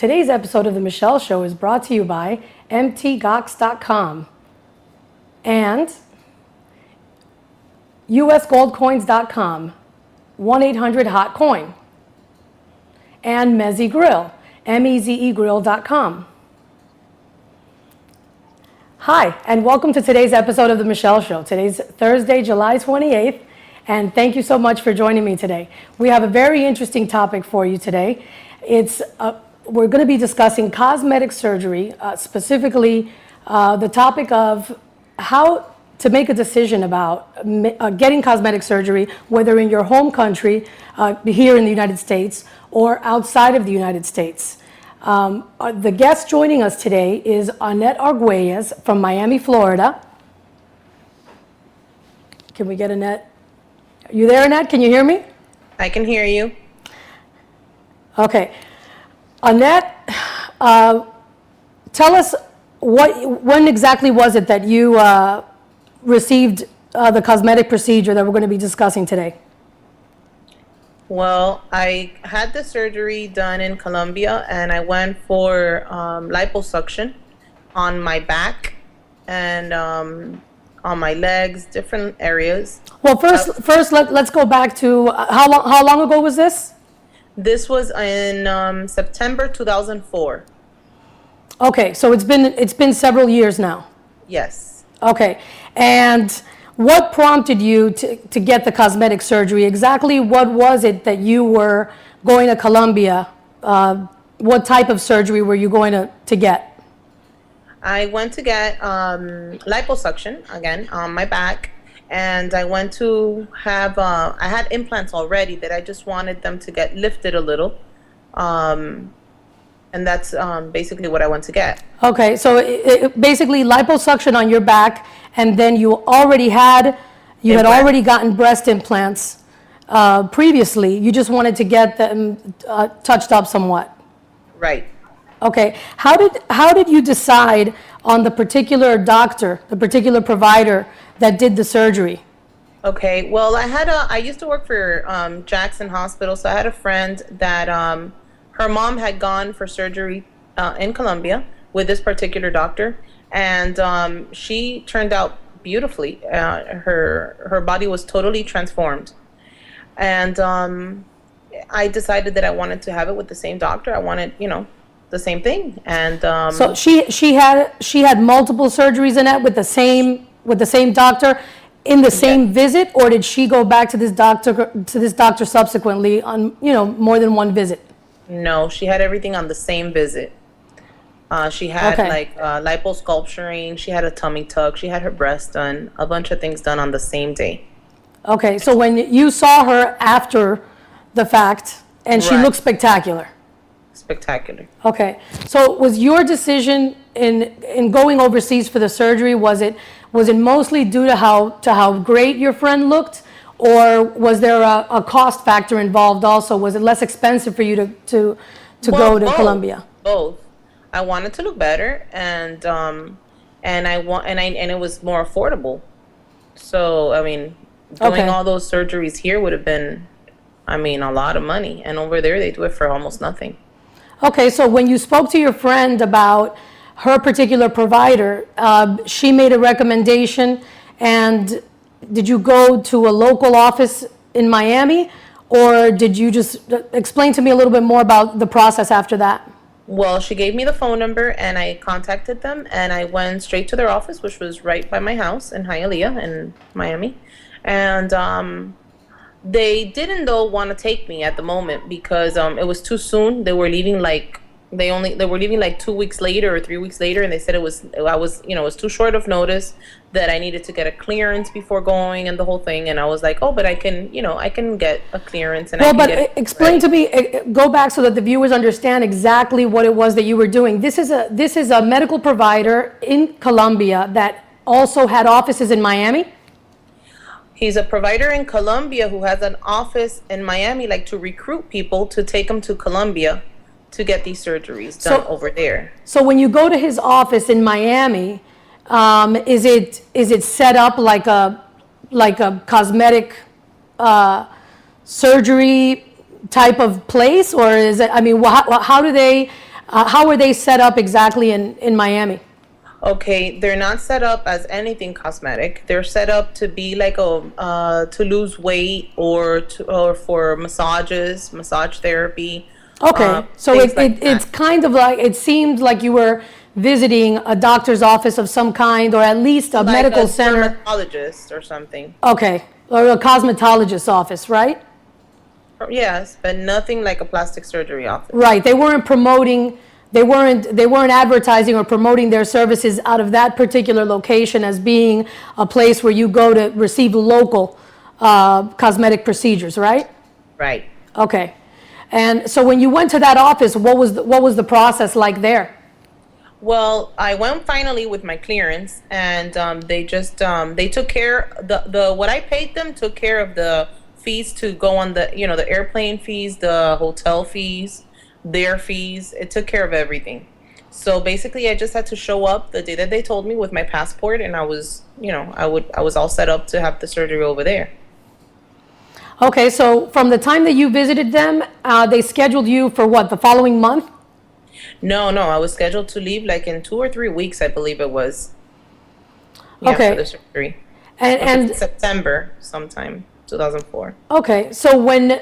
Today's episode of The Michele Show is brought to you by mtgox.com and usgoldcoins.com, 1-800-HOT-COIN, and Meze Grill, mezegrill.com. Hi, and welcome to today's episode of The Michele Show. Today's Thursday, July 28th, and thank you so much for joining me today. We have a very interesting topic for you today. We're going to be discussing cosmetic surgery, specifically the topic of how to make a decision about getting cosmetic surgery, whether in your home country, here in the United States, or outside of the United States. The guest joining us today is Annette Arguelles from Miami, Florida. Can we get Annette? Are you there, Annette? Can you hear me? I can hear you. Okay. Annette, tell us when exactly was it that you received the cosmetic procedure that we're going to be discussing today? Well, I had the surgery done in Colombia, and I went for liposuction on my back and on my legs, different areas. Well, first let's go back to how long ago was this? This was in September 2004. Okay, so it's been several years now. Yes. Okay, and what prompted you to get the cosmetic surgery? Exactly what was it that you were going to Colombia? What type of surgery were you going to get? I went to get liposuction again on my back, and I went to have I had implants already that I just wanted them to get lifted a little, and that's basically what I went to get. Okay, so basically liposuction on your back, and then you had already gotten breast implants previously. You just wanted to get them touched up somewhat. Right. Okay, how did you decide on the particular doctor, the particular provider that did the surgery? Okay, well, I used to work for Jackson Hospital, so I had a friend that her mom had gone for surgery in Colombia with this particular doctor, and she turned out beautifully. Her body was totally transformed, and I decided that I wanted to have it with the same doctor. I wanted, the same thing, and so she had multiple surgeries in it with the same doctor in the same visit, or did she go back to this doctor subsequently on more than one visit? No, she had everything on the same visit. She had liposculpturing, she had a tummy tuck, she had her breast done, a bunch of things done on the same day. Okay, so when you saw her after the fact, and she looked spectacular. Spectacular. Okay, so was your decision in going overseas for the surgery, was it mostly due to how great your friend looked, or was there a cost factor involved also? Was it less expensive for you to go to Colombia? Both. I wanted to look better, and it was more affordable. So doing all those surgeries here would have been, a lot of money, and over there they do it for almost nothing. Okay, so when you spoke to your friend about her particular provider, she made a recommendation, and did you go to a local office in Miami, or did you just explain to me a little bit more about the process after that? Well, she gave me the phone number, and I contacted them, and I went straight to their office, which was right by my house in Hialeah in Miami, and they didn't though want to take me at the moment because it was too soon. They were leaving they were leaving 2 weeks later or 3 weeks later, and they said it was too short of notice, that I needed to get a clearance before going and the whole thing. And I was like, oh, but I can get a clearance. And explain to me, go back so that the viewers understand exactly what it was that you were doing. This is a medical provider in Colombia that also had offices in Miami. He's a provider in Colombia who has an office in Miami, to recruit people to take them to Colombia to get these surgeries done over there. So when you go to his office in Miami, is it set up like a cosmetic surgery type of place, or is it? How do they? How are they set up exactly in Miami? Okay, they're not set up as anything cosmetic. They're set up to be like a to lose weight or for massages, massage therapy, Okay, so things like it's that. kind of like, it seemed like you were visiting a doctor's office of some kind, or at least a Like medical a center. dermatologist or something. Okay, or a cosmetologist's office, right? Yes, but nothing like a plastic surgery office. Right, they weren't advertising or promoting their services out of that particular location as being a place where you go to receive local cosmetic procedures, right? Right. Okay. And so when you went to that office, what was the process like there? Well, I went finally with my clearance, and they just they took care the what I paid them took care of the fees to go on the the airplane fees, the hotel fees, their fees. It took care of everything. So basically, I just had to show up the day that they told me with my passport, and I was I was all set up to have the surgery over there. Okay, so from the time that you visited them, they scheduled you for what, the following month? No, no, I was scheduled to leave like in 2 or 3 weeks, I believe it was. Yeah, Okay. for the surgery. And September sometime, 2004. okay, so when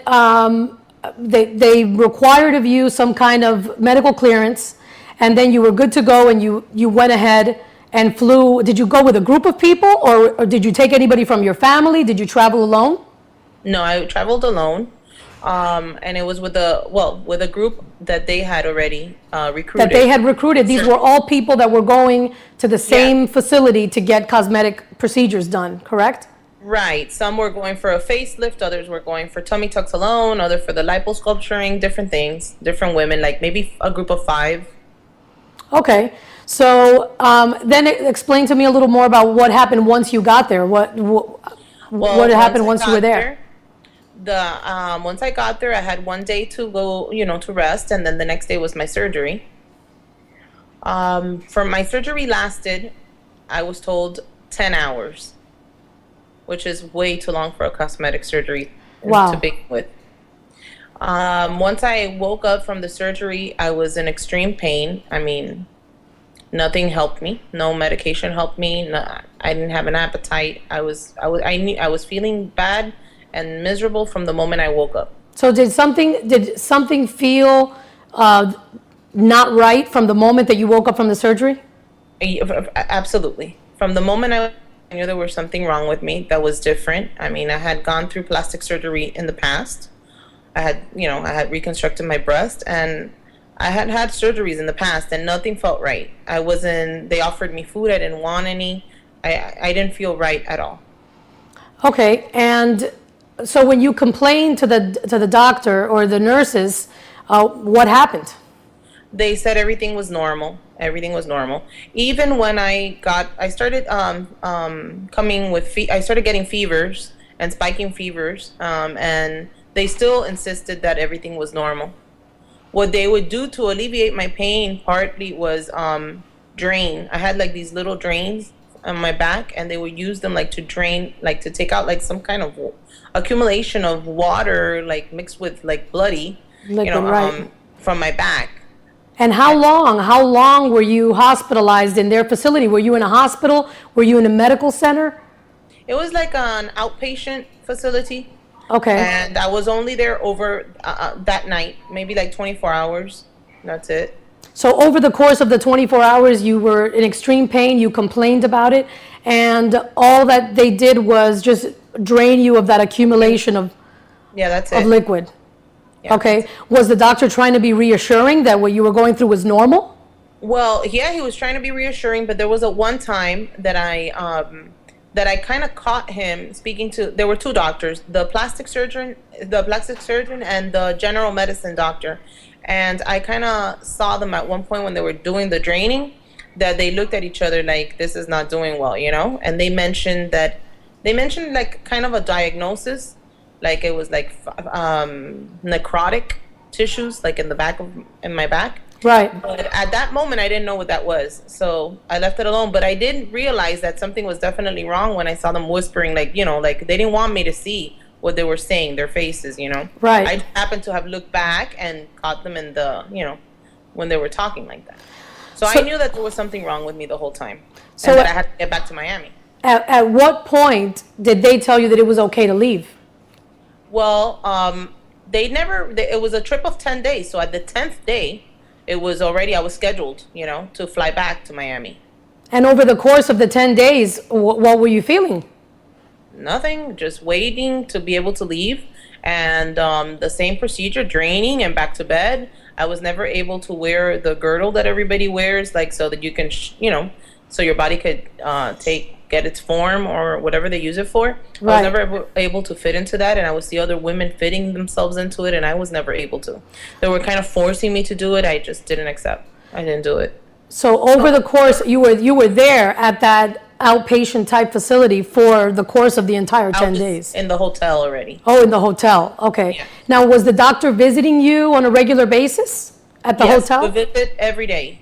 they required of you some kind of medical clearance, and then you were good to go, and you went ahead and flew. Did you go with a group of people, or did you take anybody from your family? Did you travel alone? No, I traveled alone, and it was with a group that they had already recruited. That they had recruited. These were all people that were going to the same facility to get cosmetic procedures done, correct? Right. Some were going for a facelift, others were going for tummy tucks alone, other for the liposculpturing, different things, different women, like maybe a group of 5. Okay, so then explain to me a little more about what happened once you got there. What happened once you were there? Once I got there, I had one day to go, to rest, and then the next day was my surgery. For my surgery lasted, I was told 10 hours, which is way too long for a cosmetic surgery Wow. to begin with. Once I woke up from the surgery, I was in extreme pain. I mean, nothing helped me. No medication helped me. No, I didn't have an appetite. I was feeling bad and miserable from the moment I woke up. So did something feel not right from the moment that you woke up from the surgery? Absolutely. From the moment I knew there was something wrong with me that was different. I mean, I had gone through plastic surgery in the past. I had reconstructed my breast, and I had had surgeries in the past, and nothing felt right. They offered me food, I didn't want any. I didn't feel right at all. Okay, and so when you complained to the doctor or the nurses, what happened? They said everything was normal. Everything was normal. Even when I started I started getting fevers and spiking fevers, and they still insisted that everything was normal. What they would do to alleviate my pain partly was drain. I had like these little drains on my back, and they would use them like to drain, like to take out like some kind of accumulation of water, like mixed with like bloody, Liquid, right. From my back. And how long were you hospitalized in their facility? Were you in a hospital? Were you in a medical center? It was like an outpatient facility. Okay. And I was only there over that night, maybe like 24 hours. That's it. So over the course of the 24 hours, you were in extreme pain, you complained about it, and all that they did was just drain you of that accumulation of That's of it. liquid. Yeah. Okay. Was the doctor trying to be reassuring that what you were going through was normal? Well, yeah, he was trying to be reassuring, but there was a one time that I kind of caught him speaking to. There were 2 doctors, the plastic surgeon and the general medicine doctor. And I kind of saw them at one point when they were doing the draining, that they looked at each other like, this is not doing well, and they mentioned like kind of a diagnosis, like it was like necrotic tissues, like in my back. Right. But at that moment, I didn't know what that was, so I left it alone. But I did realize that something was definitely wrong when I saw them whispering, like like they didn't want me to see what they were saying, their faces. Right. I happened to have looked back and caught them in when they were talking like that. So I knew that there was something wrong with me the whole time, So and that I had to get back to Miami. At what point did they tell you that it was okay to leave? Well, it was a trip of 10 days. So at the 10th day, I was scheduled, to fly back to Miami. And over the course of the 10 days, what were you feeling? Nothing, just waiting to be able to leave. And the same procedure, draining and back to bed. I was never able to wear the girdle that everybody wears, like so that you can, so your body could get its form or whatever they use it for. Right. I was never able to fit into that, and I would see other women fitting themselves into it, and I was never able to. They were kind of forcing me to do it. I just didn't accept. I didn't do it. So over the course, you were there at that outpatient type facility for the course of the entire 10 days? In the hotel already. Oh, in the hotel. Okay. Yeah. Now, was the doctor visiting you on a regular basis at the Yes, hotel? we visit every day.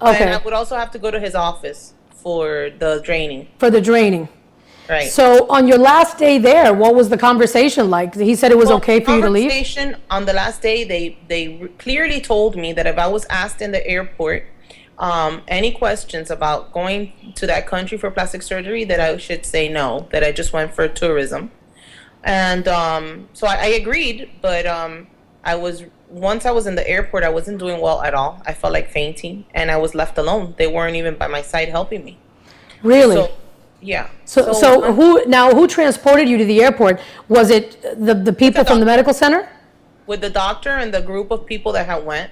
Okay. And I would also have to go to his office for the draining. For the draining. Right. So on your last day there, what was the conversation like? He said it was okay for you to leave? Conversation on the last day, they clearly told me that if I was asked in the airport any questions about going to that country for plastic surgery, that I should say no, that I just went for tourism. And so I agreed, but once I was in the airport, I wasn't doing well at all. I felt like fainting, and I was left alone. They weren't even by my side helping me. Really? So, yeah. So who transported you to the airport? Was it the people from the medical center? With the doctor and the group of people that had went,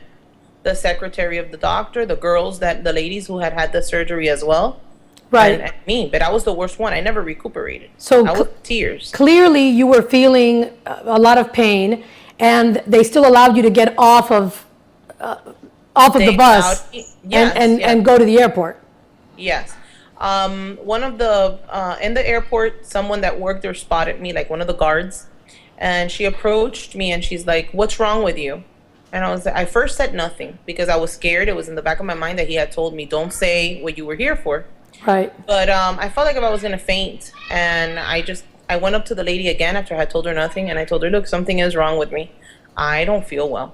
the secretary of the doctor, the ladies who had the surgery as well. Right. And me, but I was the worst one. I never recuperated. So I was tears. Clearly you were feeling a lot of pain, and they still allowed you to get off of the bus and go to the airport. Yes. One of the in the airport, someone that worked there spotted me, like one of the guards, and she approached me and she's like, "What's wrong with you?" And I first said nothing because I was scared. It was in the back of my mind that he had told me, "Don't say what you were here for." Right. But I felt like if I was gonna faint, and I went up to the lady again after I had told her nothing, and I told her, "Look, something is wrong with me. I don't feel well."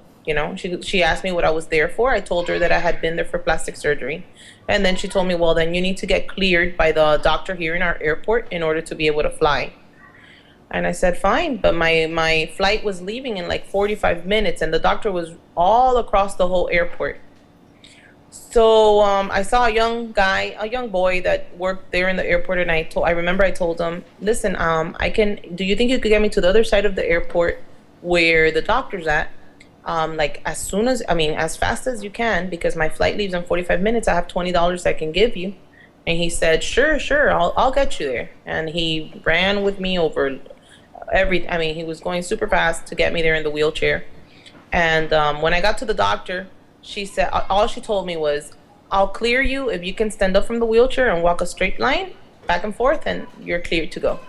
She asked me what I was there for. I told her that I had been there for plastic surgery, and then she told me, "Well, then you need to get cleared by the doctor here in our airport in order to be able to fly." And I said, "Fine," but my flight was leaving in like 45 minutes, and the doctor was all across the whole airport. So I saw a young boy that worked there in the airport, and I remember I told him, "Listen, do you think you could get me to the other side of the airport where the doctor's at? As fast as you can, because my flight leaves in 45 minutes. I have $20 I can give you." And he said, sure, I'll get you there. And he ran with me over he was going super fast to get me there in the wheelchair. And when I got to the doctor, she said, all she told me was, "I'll clear you if you can stand up from the wheelchair and walk a straight line back and forth, and you're cleared to go."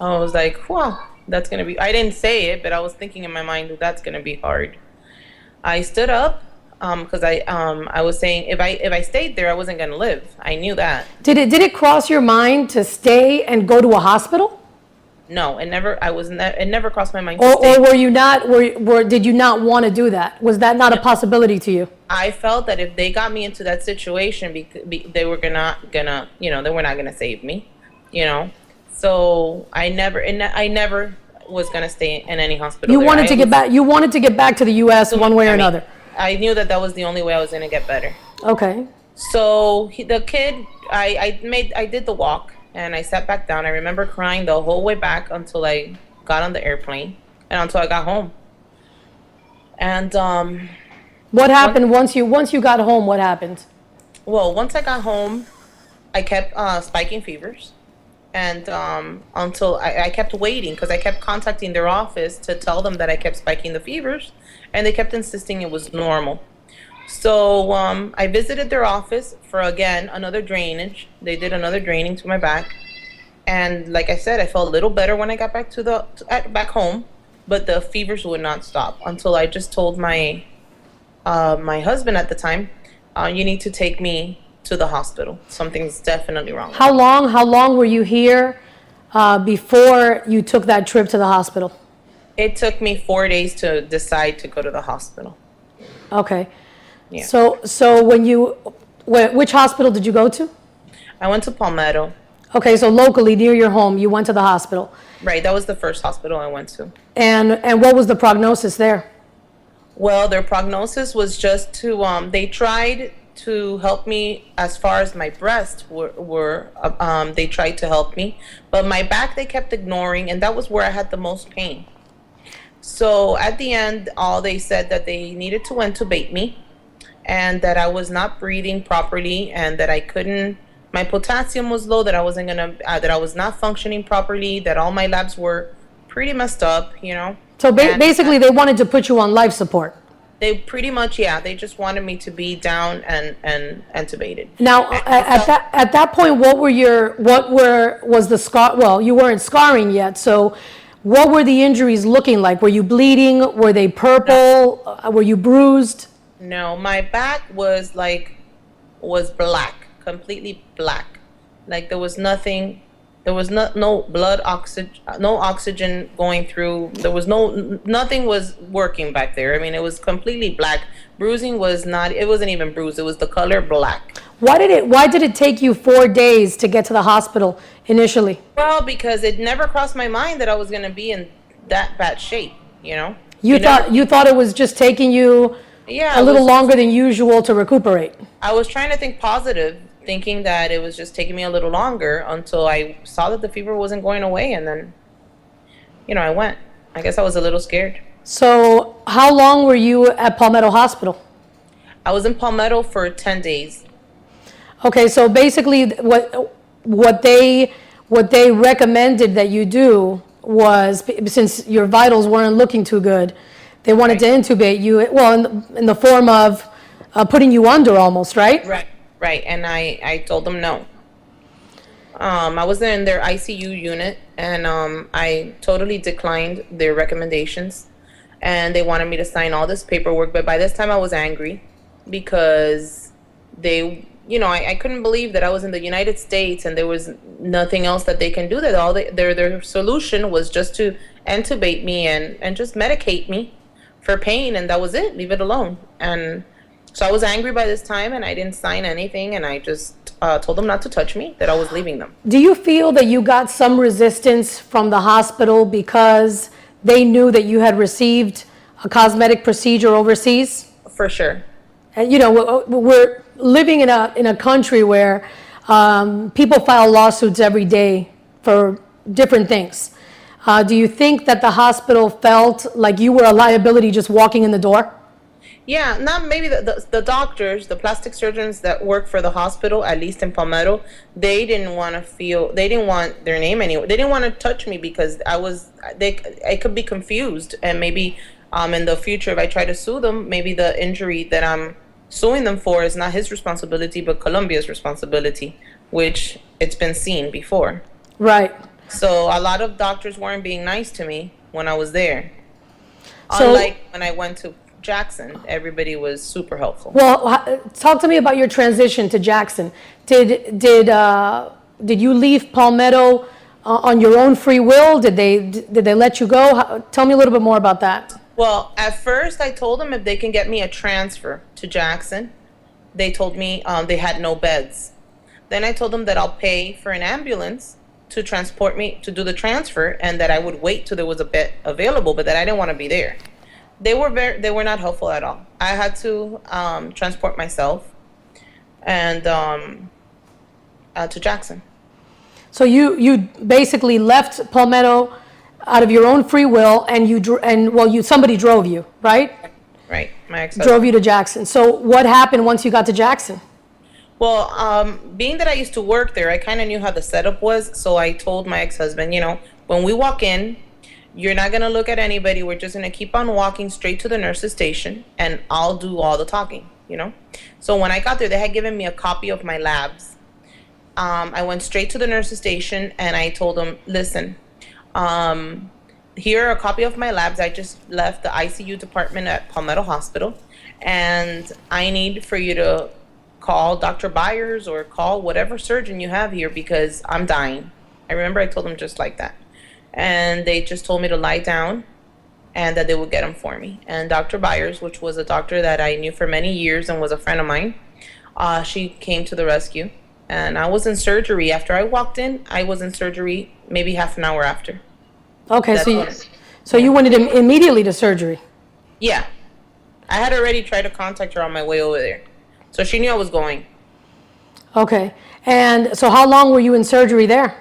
I was like, wow, that's going to be, I didn't say it, but I was thinking in my mind, that's going to be hard. I stood up because I was saying if I stayed there, I wasn't going to live. I knew that. Did it cross your mind to stay and go to a hospital? No, it never crossed my mind to stay. Or were you not, did you not want to do that? Was that not a possibility to you? I felt that if they got me into that situation, they were they were not gonna save me, So I never was gonna stay in any hospital. You wanted to get back. You wanted to get back to the U.S. one way or another. I knew that was the only way I was gonna get better. Okay. So the kid, I did the walk. And I sat back down. I remember crying the whole way back until I got on the airplane and until I got home. And what happened once you got home? What happened? Well, once I got home, I kept spiking fevers, and until I kept waiting because I kept contacting their office to tell them that I kept spiking the fevers, and they kept insisting it was normal. So I visited their office for, again, another drainage. They did another draining to my back. And like I said, I felt a little better when I got back back home, but the fevers would not stop until I just told my husband at the time, "You need to take me to the hospital. Something's definitely wrong." How long were you here before you took that trip to the hospital? It took me 4 days to decide to go to the hospital. Okay. Yeah. So which hospital did you go to? I went to Palmetto. Okay, so locally near your home, you went to the hospital. Right, that was the first hospital I went to. And what was the prognosis there? Well, their prognosis was just to they tried to help me as far as my breasts were they tried to help me, but my back they kept ignoring, and that was where I had the most pain. So at the end, all they said that they needed to intubate me, and that I was not breathing properly, and that I couldn't. My potassium was low. That I wasn't gonna. That I was not functioning properly. That all my labs were pretty messed up. You know. So basically, they wanted to put you on life support. They pretty much, yeah. They just wanted me to be down and intubated. Now, at that point, was the scar? Well, you weren't scarring yet, so what were the injuries looking like? Were you bleeding? Were they purple? Were you bruised? No, my back was black, completely black. Like there was nothing. There was no blood oxygen, no oxygen going through. There was nothing was working back there. I mean, it was completely black. Bruising was not. It wasn't even bruised. It was the color black. Why did it take you 4 days to get to the hospital initially? Well, because it never crossed my mind that I was going to be in that bad shape. You know. You thought it was just taking you a little longer than usual to recuperate. I was trying to think positive, thinking that it was just taking me a little longer until I saw that the fever wasn't going away, and then, I went. I guess I was a little scared. So how long were you at Palmetto Hospital? I was in Palmetto for 10 days. Okay, so basically what they recommended that you do was, since your vitals weren't looking too good, they wanted to intubate you, well, in the form of putting you under almost, right? Right, and I told them no. I was in their ICU unit, and I totally declined their recommendations, and they wanted me to sign all this paperwork. But by this time, I was angry because they, I couldn't believe that I was in the United States and there was nothing else that they can do. That all their solution was just to intubate me and just medicate me for pain, and that was it. Leave it alone. And so I was angry by this time, and I didn't sign anything, and I just told them not to touch me, that I was leaving them. Do you feel that you got some resistance from the hospital because they knew that you had received a cosmetic procedure overseas? For sure. And we're living in a country where people file lawsuits every day for different things. Do you think that the hospital felt like you were a liability just walking in the door? Yeah, not maybe the doctors, the plastic surgeons that work for the hospital, at least in Palmetto, they didn't want their name anywhere. They didn't want to touch me because I could be confused, and maybe in the future, if I try to sue them, maybe the injury that I'm suing them for is not his responsibility, but Colombia's responsibility, which it's been seen before. Right. So a lot of doctors weren't being nice to me when I was there. Unlike when I went to Jackson, everybody was super helpful. Well, talk to me about your transition to Jackson. Did you leave Palmetto on your own free will? Did they let you go? Tell me a little bit more about that. Well, at first I told them if they can get me a transfer to Jackson. They told me they had no beds. Then I told them that I'll pay for an ambulance to transport me to do the transfer, and that I would wait till there was a bed available, but that I didn't want to be there. They were not helpful at all. I had to transport myself and to Jackson. So you basically left Palmetto out of your own free will, and somebody drove you, right? Right, my ex drove you to Jackson. So what happened once you got to Jackson? Well, being that I used to work there, I kind of knew how the setup was. So I told my ex-husband, when we walk in, you're not going to look at anybody. We're just going to keep on walking straight to the nurse's station, and I'll do all the talking, So when I got there, they had given me a copy of my labs. I went straight to the nurse's station, and I told them, listen, here are a copy of my labs. I just left the ICU department at Palmetto Hospital, and I need for you to call Dr. Byers or call whatever surgeon you have here because I'm dying. I remember I told them just like that. And they just told me to lie down and that they would get them for me. And Dr. Byers, which was a doctor that I knew for many years and was a friend of mine, she came to the rescue. And I was in surgery. After I walked in, I was in surgery maybe half an hour after. Okay, That's so you, when- so you went immediately to surgery. Yeah. I had already tried to contact her on my way over there. So she knew I was going. Okay, and so how long were you in surgery there?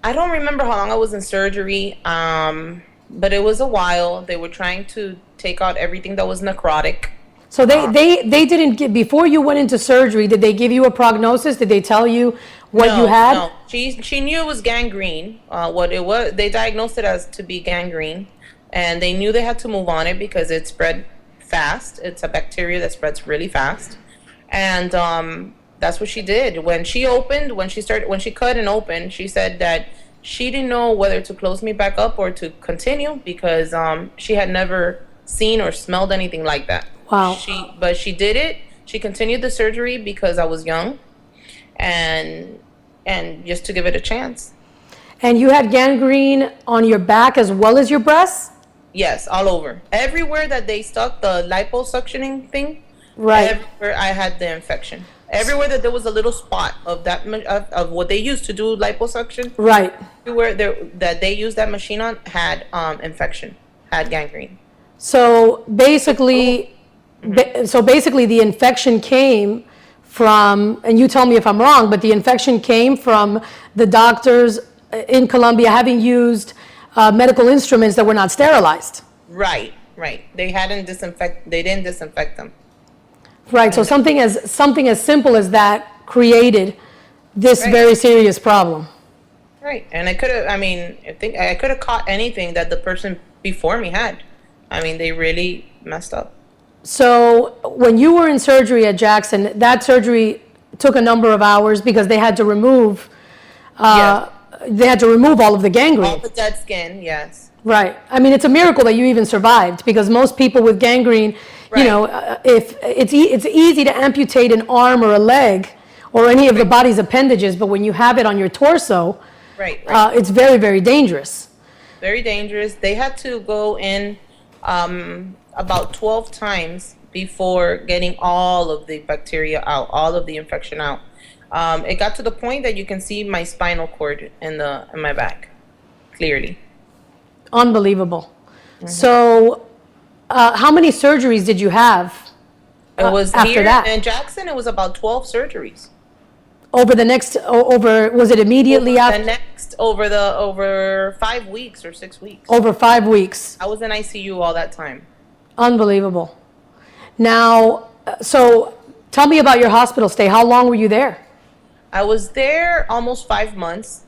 I don't remember how long I was in surgery, but it was a while. They were trying to take out everything that was necrotic. So they didn't get, before you went into surgery, did they give you a prognosis? Did they tell you what you had? No, she knew it was gangrene. What it was, they diagnosed it as to be gangrene, and they knew they had to move on it because it spread fast. It's a bacteria that spreads really fast, and that's what she did. When she cut and opened, she said that she didn't know whether to close me back up or to continue because she had never seen or smelled anything like that. Wow. But she did it. She continued the surgery because I was young, and just to give it a chance. And you had gangrene on your back as well as your breasts? Yes, all over. Everywhere that they stuck the liposuctioning thing, Right. everywhere I had the infection. Everywhere that there was a little spot of that of what they used to do liposuction, Right. everywhere there that they used that machine on had infection, had gangrene. So basically, the infection came from, and you tell me if I'm wrong, but the infection came from the doctors in Colombia having used medical instruments that were not sterilized. Right. They didn't disinfect them. Right. So something as simple as that created this Right. very serious problem. Right. And I think I could have caught anything that the person before me had. I mean, they really messed up. So when you were in surgery at Jackson, that surgery took a number of hours because they had to remove Yes. they had to remove all of the gangrene. All the dead skin, yes. Right. I mean, it's a miracle that you even survived because most people with gangrene, Right. if it's easy to amputate an arm or a leg or any of the body's appendages, but when you have it on your torso, Right. it's very, very dangerous. Very dangerous. They had to go in about 12 times before getting all of the bacteria out, all of the infection out. It got to the point that you can see my spinal cord in my back clearly. Unbelievable. So, how many surgeries did you have It was after here that? in Jackson. It was about 12 surgeries. Was it immediately after? Over 5 weeks or 6 weeks. Over 5 weeks. I was in ICU all that time. Unbelievable. Now, so tell me about your hospital stay. How long were you there? I was there almost 5 months.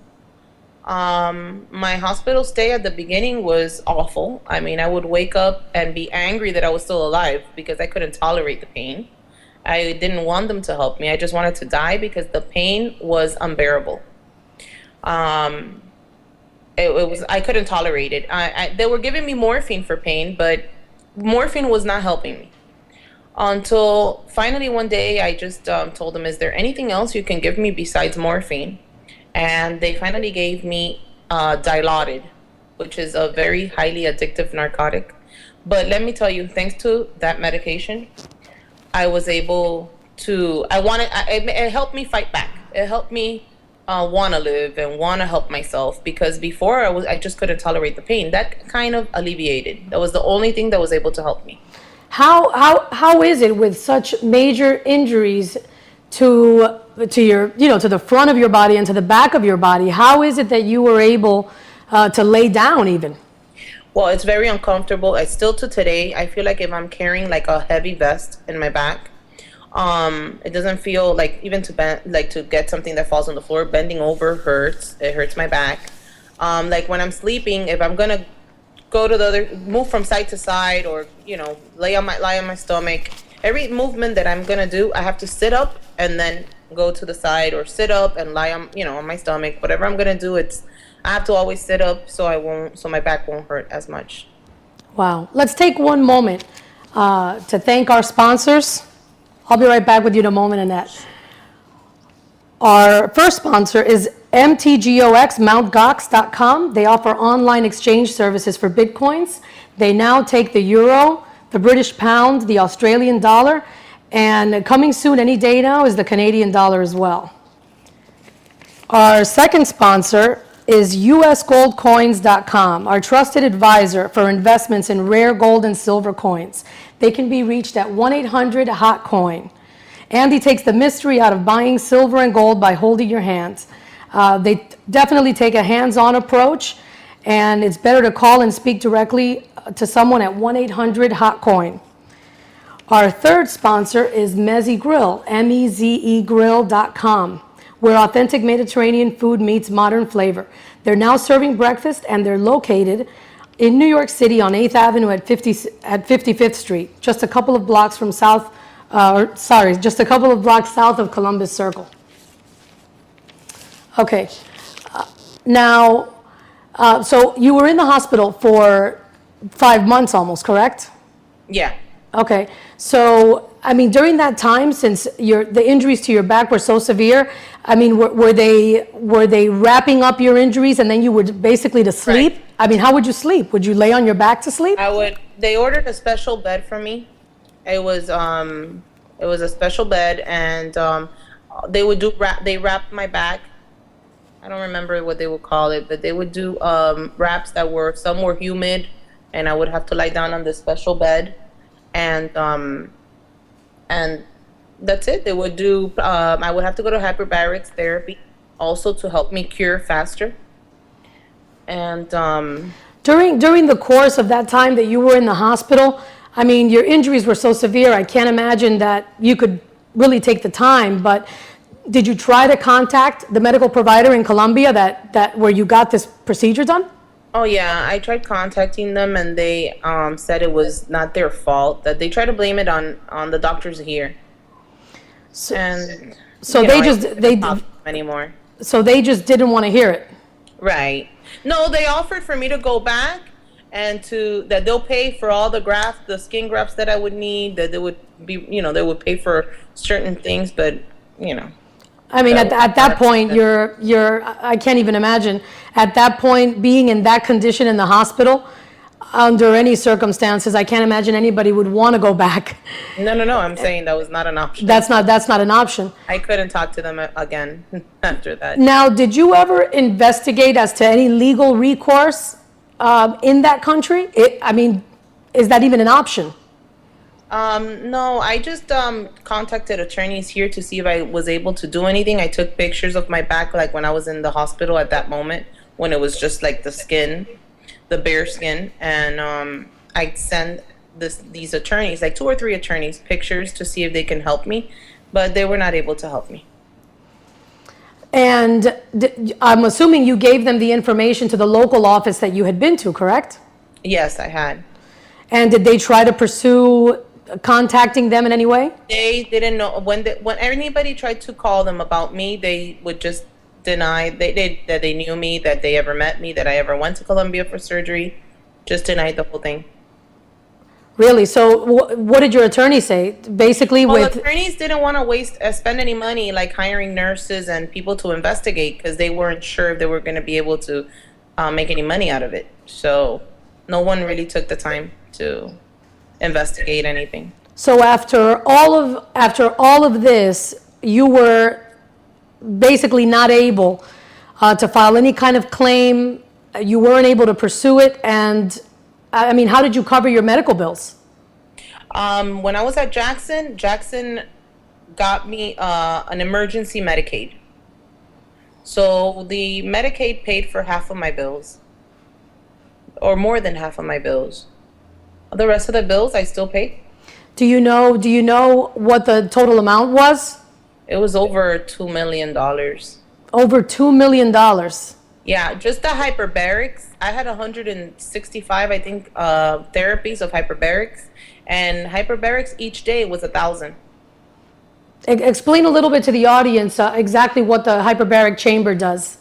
My hospital stay at the beginning was awful. I mean, I would wake up and be angry that I was still alive because I couldn't tolerate the pain. I didn't want them to help me. I just wanted to die because the pain was unbearable. I couldn't tolerate it. They were giving me morphine for pain, but morphine was not helping me. Until finally one day I just told them, is there anything else you can give me besides morphine? And they finally gave me Dilaudid, which is a very highly addictive narcotic. But let me tell you, thanks to that medication, I was able to, it helped me fight back. It helped me want to live and want to help myself, because before I just couldn't tolerate the pain. That kind of alleviated. That was the only thing that was able to help me. How is it with such major injuries to your, to the front of your body and to the back of your body? How is it that you were able to lay down even? Well, it's very uncomfortable. I still to today, I feel like if I'm carrying like a heavy vest in my back, it doesn't feel like, even to bend, like to get something that falls on the floor, bending over hurts. It hurts my back. Like when I'm sleeping, if I'm gonna go to move from side to side, or lie on my stomach, every movement that I'm gonna do, I have to sit up and then go to the side, or sit up and lie on on my stomach. Whatever I'm gonna do, I have to always sit up so my back won't hurt as much. Wow. Let's take one moment to thank our sponsors. I'll be right back with you in a moment, Annette. Our first sponsor is MTGOX, MountGox.com. They offer online exchange services for Bitcoins. They now take the euro, the British pound, the Australian dollar, and coming soon any day now is the Canadian dollar as well. Our second sponsor is usgoldcoins.com, our trusted advisor for investments in rare gold and silver coins. They can be reached at 1-800-HOT-COIN. Andy takes the mystery out of buying silver and gold by holding your hands. They definitely take a hands-on approach, and it's better to call and speak directly to someone at 1-800-HOT-COIN. Our third sponsor is Meze Grill, M-E-Z-E Grill.com, where authentic Mediterranean food meets modern flavor. They're now serving breakfast, and they're located in New York City on 8th Avenue at 55th Street, just a couple of blocks from just a couple of blocks south of Columbus Circle. Okay, now, so you were in the hospital for 5 months almost, correct? Yeah. Okay, so, I mean, during that time, since the injuries to your back were so severe, I mean, were they wrapping up your injuries and then you would basically to sleep? Right. I mean, how would you sleep? Would you lay on your back to sleep? They ordered a special bed for me. It was a special bed, and they wrapped my back. I don't remember what they would call it, but they would do wraps that some were humid, and I would have to lie down on this special bed, and that's it. They would do. I would have to go to hyperbarics therapy, also to help me cure faster. And during the course of that time that you were in the hospital, I mean, your injuries were so severe. I can't imagine that you could really take the time. But did you try to contact the medical provider in Colombia that where you got this procedure done? Oh yeah, I tried contacting them, and they said it was not their fault. That they tried to blame it on the doctors here. So they anymore. So they just didn't want to hear it. Right. No, they offered for me to go back and that they'll pay for all the skin grafts that I would need. That they would they would pay for certain things, but I mean, at that point, I can't even imagine. At that point, being in that condition in the hospital, under any circumstances, I can't imagine anybody would want to go back. No. I'm saying that was not an option. That's not an option. I couldn't talk to them again after that. Now, did you ever investigate as to any legal recourse in that country? I mean, is that even an option? No, I just contacted attorneys here to see if I was able to do anything. I took pictures of my back, like when I was in the hospital at that moment, when it was just like the skin, the bare skin, and I sent these attorneys, like 2 or 3 attorneys, pictures to see if they can help me, but they were not able to help me. And I'm assuming you gave them the information to the local office that you had been to, correct? Yes, I had. And did they try to pursue contacting them in any way? They didn't know. When anybody tried to call them about me, they would just deny that they knew me, that they ever met me, that I ever went to Colombia for surgery. Just denied the whole thing. Really? So what did your attorney say? Basically, attorneys didn't want to spend any money, like hiring nurses and people to investigate, because they weren't sure if they were going to be able to make any money out of it. So no one really took the time to investigate anything. So after all of this, you were basically not able to file any kind of claim. You weren't able to pursue it, and I mean, how did you cover your medical bills? When I was at Jackson got me an emergency Medicaid. So the Medicaid paid for half of my bills, or more than half of my bills. The rest of the bills I still paid. Do you know what the total amount was? It was over $2 million. Over $2 million. Yeah, just the hyperbarics. I had 165, I think, therapies of hyperbarics, and hyperbarics each day was 1,000. Explain a little bit to the audience exactly what the hyperbaric chamber does.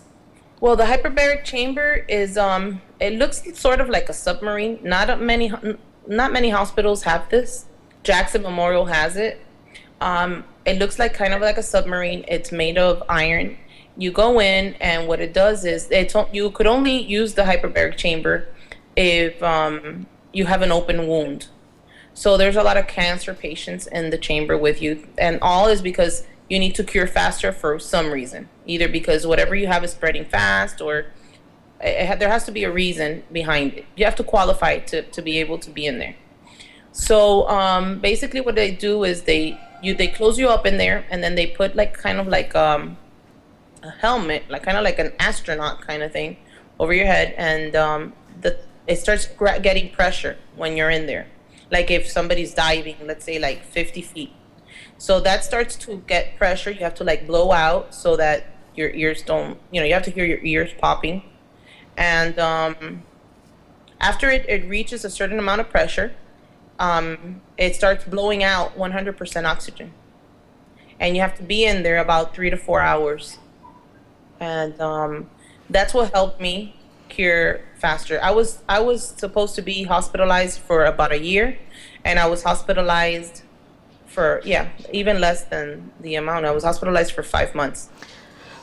Well, the hyperbaric chamber is it looks sort of like a submarine. Not many hospitals have this. Jackson Memorial has it. It looks like kind of like a submarine. It's made of iron. You go in, and what it does is you could only use the hyperbaric chamber if you have an open wound. So there's a lot of cancer patients in the chamber with you, and all is because you need to cure faster for some reason, either because whatever you have is spreading fast, or there has to be a reason behind it. You have to qualify to be able to be in there. So basically, what they do is they close you up in there, and then they put like kind of like a helmet, like kind of like an astronaut kind of thing, over your head, and it starts getting pressure when you're in there. Like if somebody's diving, let's say like 50 feet. So that starts to get pressure. You have to like blow out so that your ears don't, you have to hear your ears popping. And after it reaches a certain amount of pressure, it starts blowing out 100% oxygen. And you have to be in there about 3 to 4 hours. And that's what helped me cure faster. I was supposed to be hospitalized for about a year, and I was hospitalized for even less than the amount. I was hospitalized for 5 months.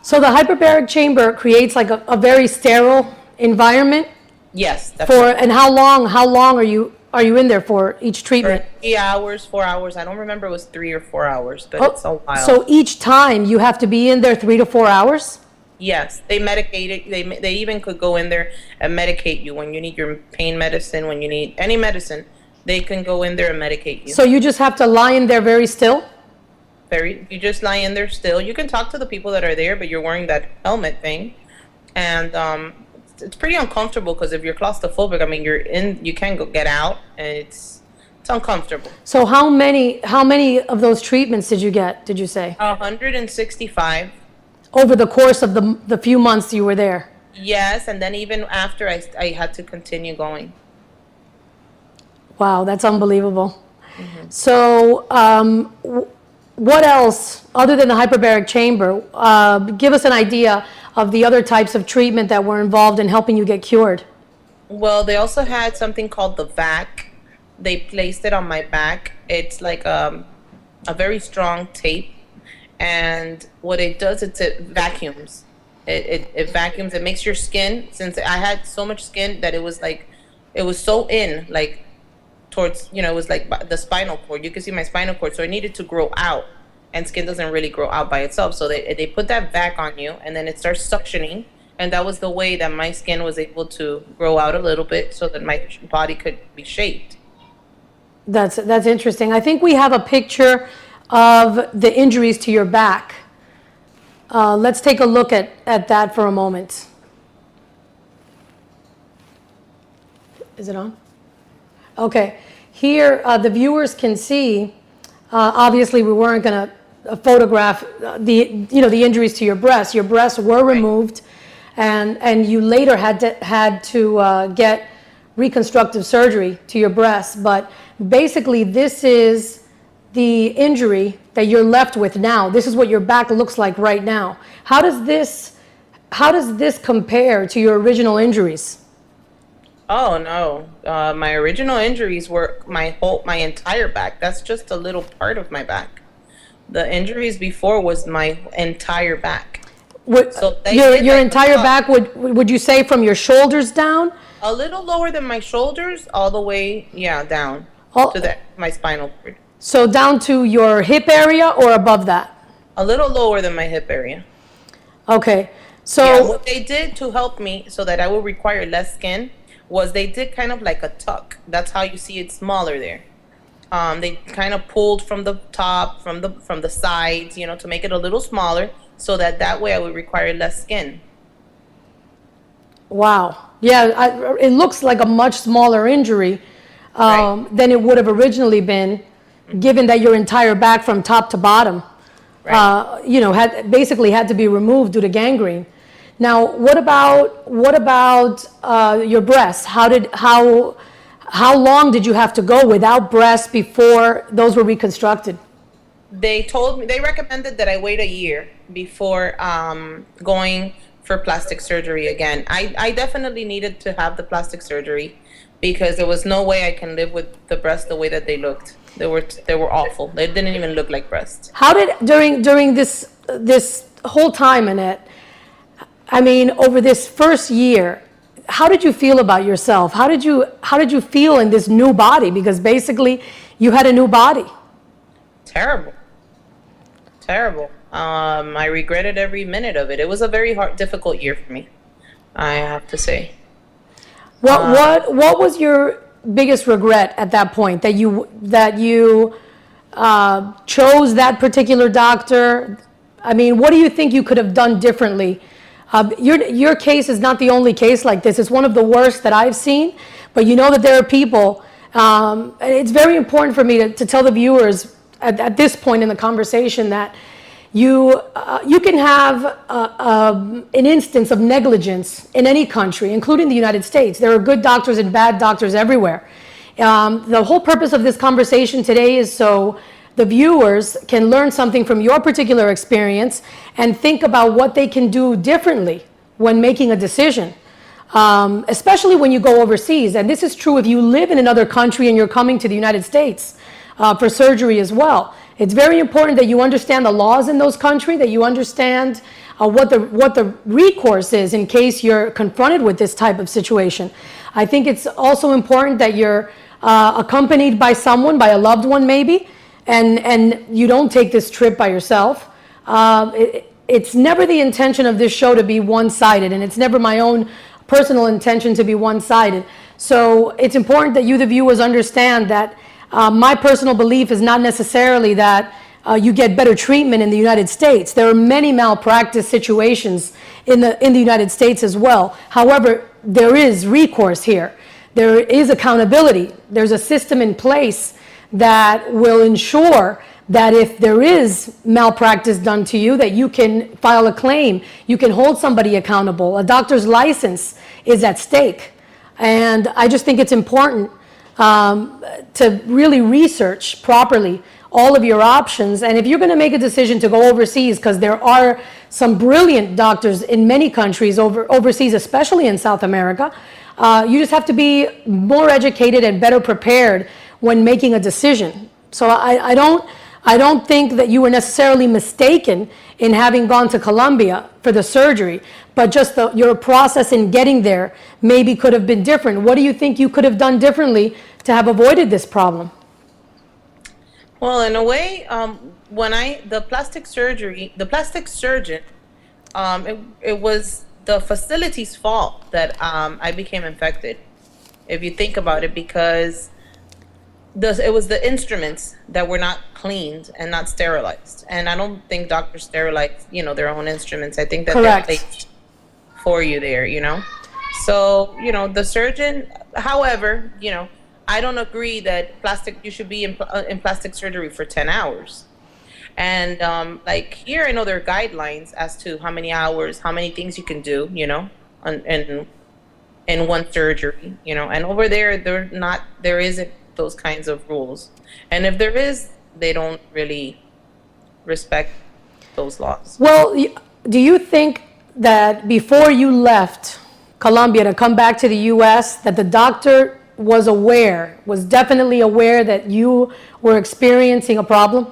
So the hyperbaric chamber creates like a very sterile environment. Yes, definitely. And how long are you in there for each treatment? For 3 hours, 4 hours. I don't remember, it was 3 or 4 hours, but it's a while. So each time you have to be in there 3 to 4 hours? Yes, they medicate it. They even could go in there and medicate you when you need your pain medicine, when you need any medicine. They can go in there and medicate you. So you just have to lie in there very still? You just lie in there still. You can talk to the people that are there, but you're wearing that helmet thing, and it's pretty uncomfortable because if you're claustrophobic, I mean, you can't get out, and it's uncomfortable. So how many of those treatments did you get? Did you say 165? Over the course of the few months you were there? Yes, and then even after, I had to continue going. Wow, that's unbelievable. Mm-hmm. So what else, other than the hyperbaric chamber, give us an idea of the other types of treatment that were involved in helping you get cured? Well, they also had something called the vac. They placed it on my back. It's like a very strong tape. And what it does, it vacuums. It vacuums. It makes your skin, since I had so much skin that it was so in, like towards, it was like the spinal cord. You can see my spinal cord. So it needed to grow out. And skin doesn't really grow out by itself. So they put that vac on you, and then it starts suctioning. And that was the way that my skin was able to grow out a little bit so that my body could be shaped. That's interesting. I think we have a picture of the injuries to your back. Let's take a look at that for a moment. Is it on? Okay. Here, the viewers can see, obviously we weren't going to photograph the injuries to your breasts. Your breasts were removed, and you later had to get reconstructive surgery to your breasts. But basically, this is the injury that you're left with now. This is what your back looks like right now. How does this compare to your original injuries? Oh no, my original injuries were my entire back. That's just a little part of my back. The injuries before was my entire back. So your entire back, would you say from your shoulders down? A little lower than my shoulders, all the way, down to my spinal cord. So down to your hip area or above that? A little lower than my hip area. Okay. So what they did to help me so that I would require less skin was they did kind of like a tuck. That's how you see it smaller there. They kind of pulled from the top, from the sides, to make it a little smaller so that way I would require less skin. Wow. Yeah, it looks like a much smaller injury than it would have originally been, given that your entire back from top to bottom, had to be removed due to gangrene. Now, what about your breasts? How long did you have to go without breasts before those were reconstructed? They recommended that I wait a year before going for plastic surgery again. I definitely needed to have the plastic surgery because there was no way I can live with the breasts the way that they looked. They were awful. They didn't even look like breasts. How did during this whole time, Annette? I mean, over this first year, how did you feel about yourself? How did you feel in this new body? Because basically you had a new body. Terrible. Terrible. I regretted every minute of it. It was a very hard, difficult year for me, I have to say. What was your biggest regret at that point, that you chose that particular doctor? I mean, what do you think you could have done differently? Your case is not the only case like this. It's one of the worst that I've seen, but you know that there are people. It's very important for me to tell the viewers at this point in the conversation that you can have an instance of negligence in any country, including the United States. There are good doctors and bad doctors everywhere. The whole purpose of this conversation today is so the viewers can learn something from your particular experience and think about what they can do differently when making a decision, especially when you go overseas. And this is true if you live in another country and you're coming to the United States for surgery as well. It's very important that you understand the laws in those countries, that you understand what the recourse is in case you're confronted with this type of situation. I think it's also important that you're accompanied by someone, by a loved one maybe, and you don't take this trip by yourself. It's never the intention of this show to be one-sided, and it's never my own personal intention to be one-sided. So it's important that you, the viewers, understand that my personal belief is not necessarily that you get better treatment in the United States. There are many malpractice situations in the United States as well. However, there is recourse here. There is accountability. There's a system in place that will ensure that if there is malpractice done to you, that you can file a claim, you can hold somebody accountable. A doctor's license is at stake. And I just think it's important to really research properly all of your options. And if you're going to make a decision to go overseas, because there are some brilliant doctors in many countries overseas, especially in South America, you just have to be more educated and better prepared when making a decision. So I don't think that you were necessarily mistaken in having gone to Colombia for the surgery, but just your process in getting there maybe could have been different. What do you think you could have done differently to have avoided this problem? Well, in a way, when the plastic surgeon, it was the facility's fault that I became infected, if you think about it, because it was the instruments that were not cleaned and not sterilized. And I don't think doctors sterilize, their own instruments. I think that Correct. they're placed for you there, So, the surgeon, however, I don't agree that you should be in plastic surgery for 10 hours. And like here, I know there are guidelines as to how many hours, how many things you can do, in one surgery, and over there, there isn't those kinds of rules. And if there is, they don't really respect those laws. Well, do you think that before you left Colombia to come back to the U.S., that the doctor was definitely aware that you were experiencing a problem?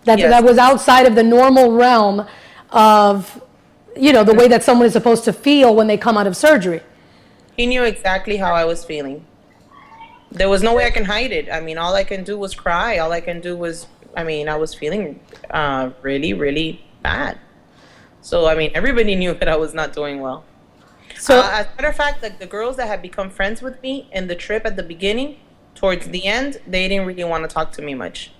That Yes. that was outside of the normal realm of, the way that someone is supposed to feel when they come out of surgery? He knew exactly how I was feeling. There was no way I can hide it. I mean, all I can do was cry. All I can do was, I was feeling really, really bad. So, everybody knew that I was not doing well. So, As a matter of fact, like the girls that had become friends with me in the trip at the beginning, towards the end, they didn't really want to talk to me much.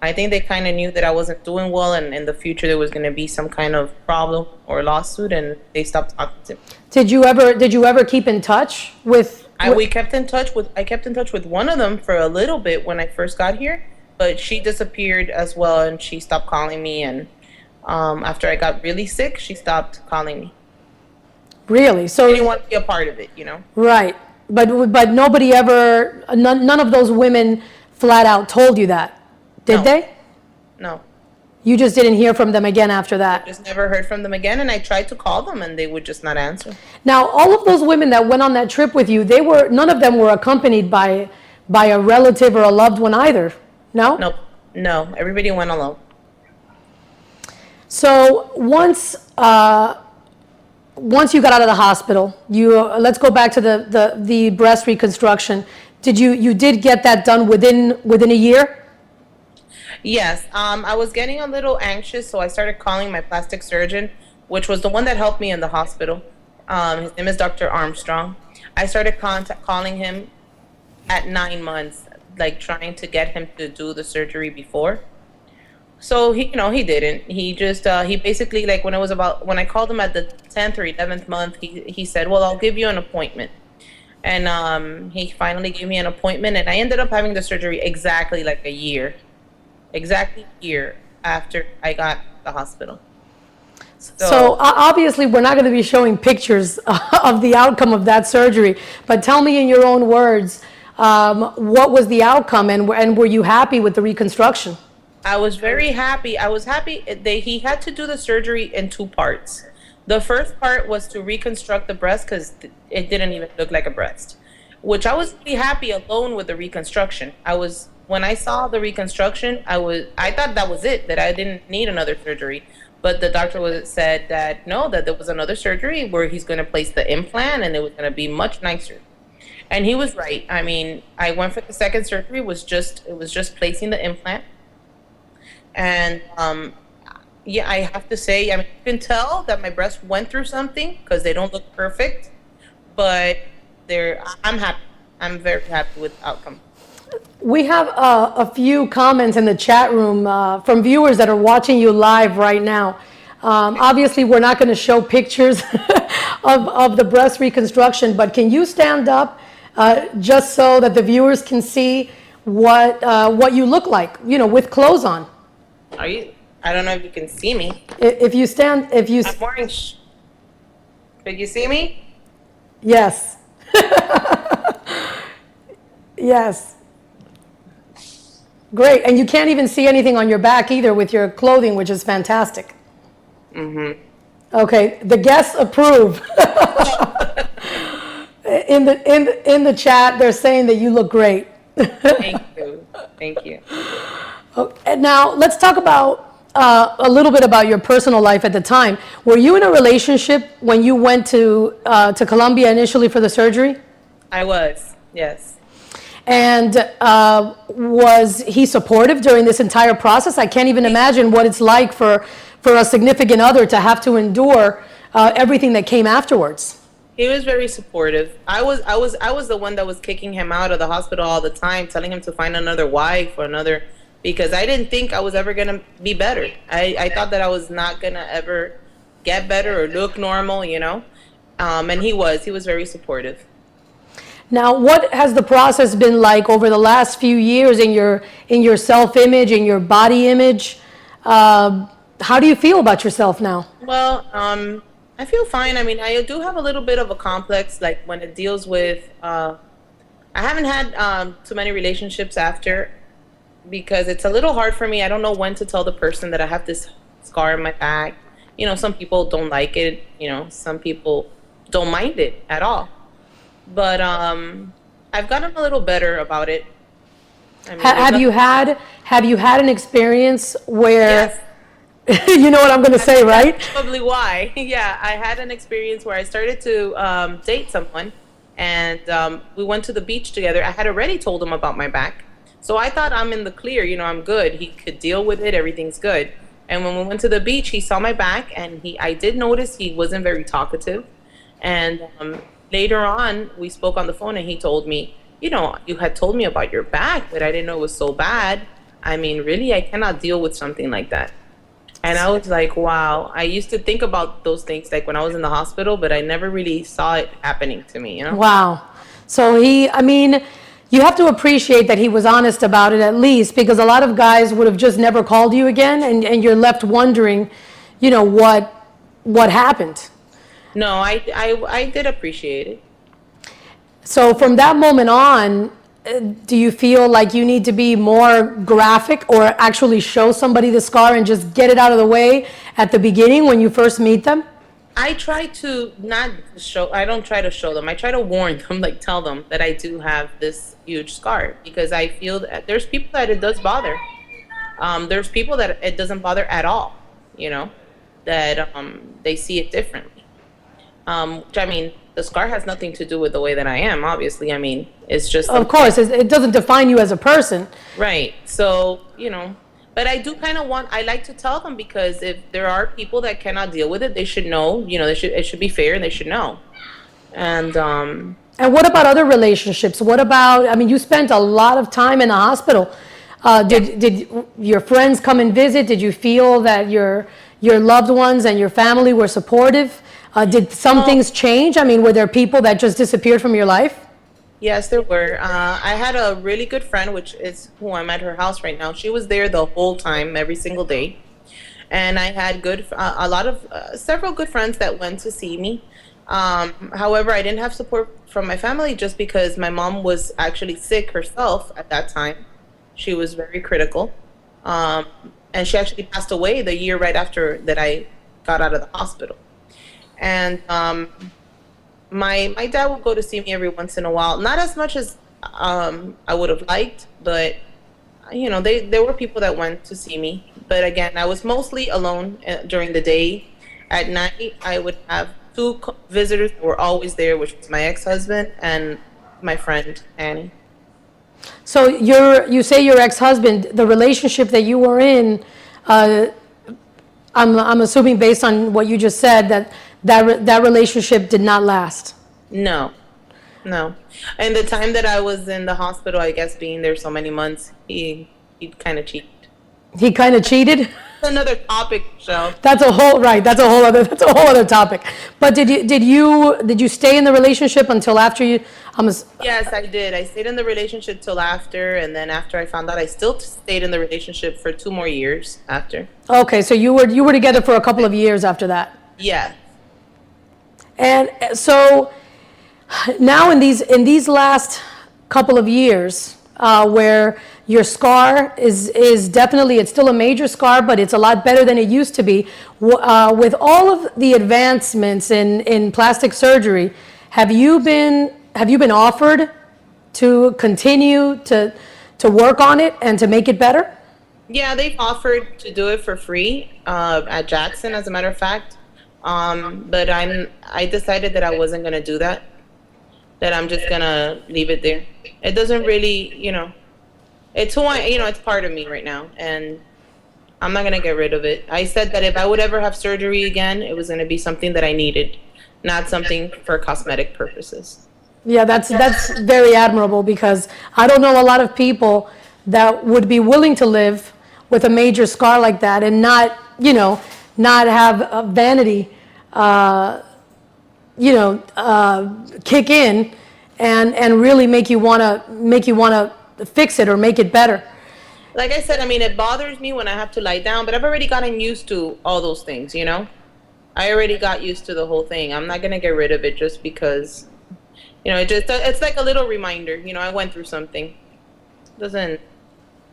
I think they kind of knew that I wasn't doing well, and in the future there was going to be some kind of problem or lawsuit, and they stopped talking to me. did you ever keep in touch with? I kept in touch with one of them for a little bit when I first got here, but she disappeared as well, and she stopped calling me. And after I got really sick, she stopped calling me. Really? So She didn't want to be a part of it, Right, but nobody ever, none of those women flat out told you that, did No. they? No, You just didn't hear from them again after that. just never heard from them again. And I tried to call them, and they would just not answer. Now, all of those women that went on that trip with you, none of them were accompanied by a relative or a loved one either. No? Nope, no, everybody went alone. So once once you got out of the hospital, let's go back to the breast reconstruction. You did get that done within a year? Yes, I was getting a little anxious, so I started calling my plastic surgeon, which was the one that helped me in the hospital. His name is Dr. Armstrong. I started calling him at 9 months, like trying to get him to do the surgery before. So he didn't. He just he basically, like, when I called him at the 10th or 11th month, he said, "Well, I'll give you an appointment." And he finally gave me an appointment, and I ended up having the surgery exactly a year after I got the hospital. So obviously, we're not going to be showing pictures of the outcome of that surgery, but tell me in your own words, what was the outcome, and were you happy with the reconstruction? I was very happy. I was happy he had to do the surgery in two parts. The first part was to reconstruct the breast because it didn't even look like a breast, which I was really happy alone with the reconstruction. When I saw the reconstruction, I thought that was it, that I didn't need another surgery. But the doctor said that no, that there was another surgery where he's going to place the implant and it was going to be much nicer. And he was right. I mean, I went for the second surgery. It was just placing the implant. And yeah, I have to say, I mean, you can tell that my breasts went through something because they don't look perfect, but I'm happy. I'm very happy with the outcome. We have a few comments in the chat room from viewers that are watching you live right now. Obviously, we're not going to show pictures of the breast reconstruction, but can you stand up just so that the viewers can see what you look like, with clothes on? I don't know if you can see me. If you stand, I'm wearing. Could you see me? Yes. Yes. Great. And you can't even see anything on your back either with your clothing, which is fantastic. Mm-hmm. Okay, the guests approve. in the chat, they're saying that you look great. Thank you. Thank you. Okay, now let's talk about a little bit about your personal life at the time. Were you in a relationship when you went to Colombia initially for the surgery? I was, yes. And was he supportive during this entire process? I can't even imagine what it's like for a significant other to have to endure everything that came afterwards. He was very supportive. I was the one that was kicking him out of the hospital all the time, telling him to find another wife or because I didn't think I was ever gonna be better. I thought that I was not gonna ever get better or look normal, and he was very supportive. Now, what has the process been like over the last few years in your self-image, in your body image? How do you feel about yourself now? Well, I feel fine. I mean, I do have a little bit of a complex, like when it deals with. I haven't had too many relationships after, because it's a little hard for me. I don't know when to tell the person that I have this scar in my back. Some people don't like it. Some people don't mind it at all. But I've gotten a little better about it. I mean, have you had an experience where? Yes. You know what I'm going to say, right? That's probably why. Yeah, I had an experience where I started to date someone, and we went to the beach together. I had already told him about my back, so I thought I'm in the clear. I'm good. He could deal with it. Everything's good. And when we went to the beach, he saw my back, and I did notice he wasn't very talkative. And later on, we spoke on the phone, and he told me, you had told me about your back, but I didn't know it was so bad. I mean, really, I cannot deal with something like that. And I was like, wow. I used to think about those things like when I was in the hospital, but I never really saw it happening to me, Wow. So you have to appreciate that he was honest about it at least, because a lot of guys would have just never called you again, and you're left wondering, what happened. No, I did appreciate it. So from that moment on, do you feel like you need to be more graphic or actually show somebody the scar and just get it out of the way at the beginning when you first meet them? I try to not show, I don't try to show them. I try to warn them, like tell them that I do have this huge scar, because I feel that there's people that it does bother. There's people that it doesn't bother at all, that they see it differently. Which I mean, the scar has nothing to do with the way that I am, obviously. I mean, it's just Of course, it doesn't define you as a person. right. So, but I do kind of I like to tell them, because if there are people that cannot deal with it, they should know, it should be fair, and they should know. And, And what about other relationships? What about, I mean, you spent a lot of time in the hospital. Did your friends come and visit? Did you feel that your loved ones and your family were supportive? Did some things change? I mean, were there people that just disappeared from your life? yes, there were. I had a really good friend, which is who I'm at her house right now. She was there the whole time, every single day. And I had several good friends that went to see me. However, I didn't have support from my family, just because my mom was actually sick herself at that time. She was very critical. And she actually passed away the year right after that I got out of the hospital. And my dad would go to see me every once in a while, not as much as I would have liked, but there were people that went to see me. But again, I was mostly alone during the day. At night, I would have two visitors who were always there, which was my ex-husband and my friend Annie. So you say your ex-husband, the relationship that you were in, I'm assuming based on what you just said that relationship did not last. No. And the time that I was in the hospital, I guess being there so many months, he kind of cheated. He kind of cheated? That's another topic, Michelle. That's a whole other topic. But did you stay in the relationship until after you? Yes, I did. I stayed in the relationship till after, and then after I found out, I still stayed in the relationship for 2 more years after. Okay, so you were together for a couple of years after that. Yeah. And so now in these last couple of years, where your scar is definitely, it's still a major scar, but it's a lot better than it used to be. With all of the advancements in plastic surgery, have you been offered to continue to work on it and to make it better? Yeah, they've offered to do it for free at Jackson, as a matter of fact. But I decided that I wasn't gonna do that. That I'm just gonna leave it there. It doesn't really, it's who it's part of me right now, and I'm not gonna get rid of it. I said that if I would ever have surgery again, it was gonna be something that I needed, not something for cosmetic purposes. Yeah, that's very admirable, because I don't know a lot of people that would be willing to live with a major scar like that and not have a vanity, kick in and really make you wanna fix it or make it better. Like I said, I mean, it bothers me when I have to lie down, but I've already gotten used to all those things, I already got used to the whole thing. I'm not gonna get rid of it just because, it's like a little reminder. I went through something. Doesn't.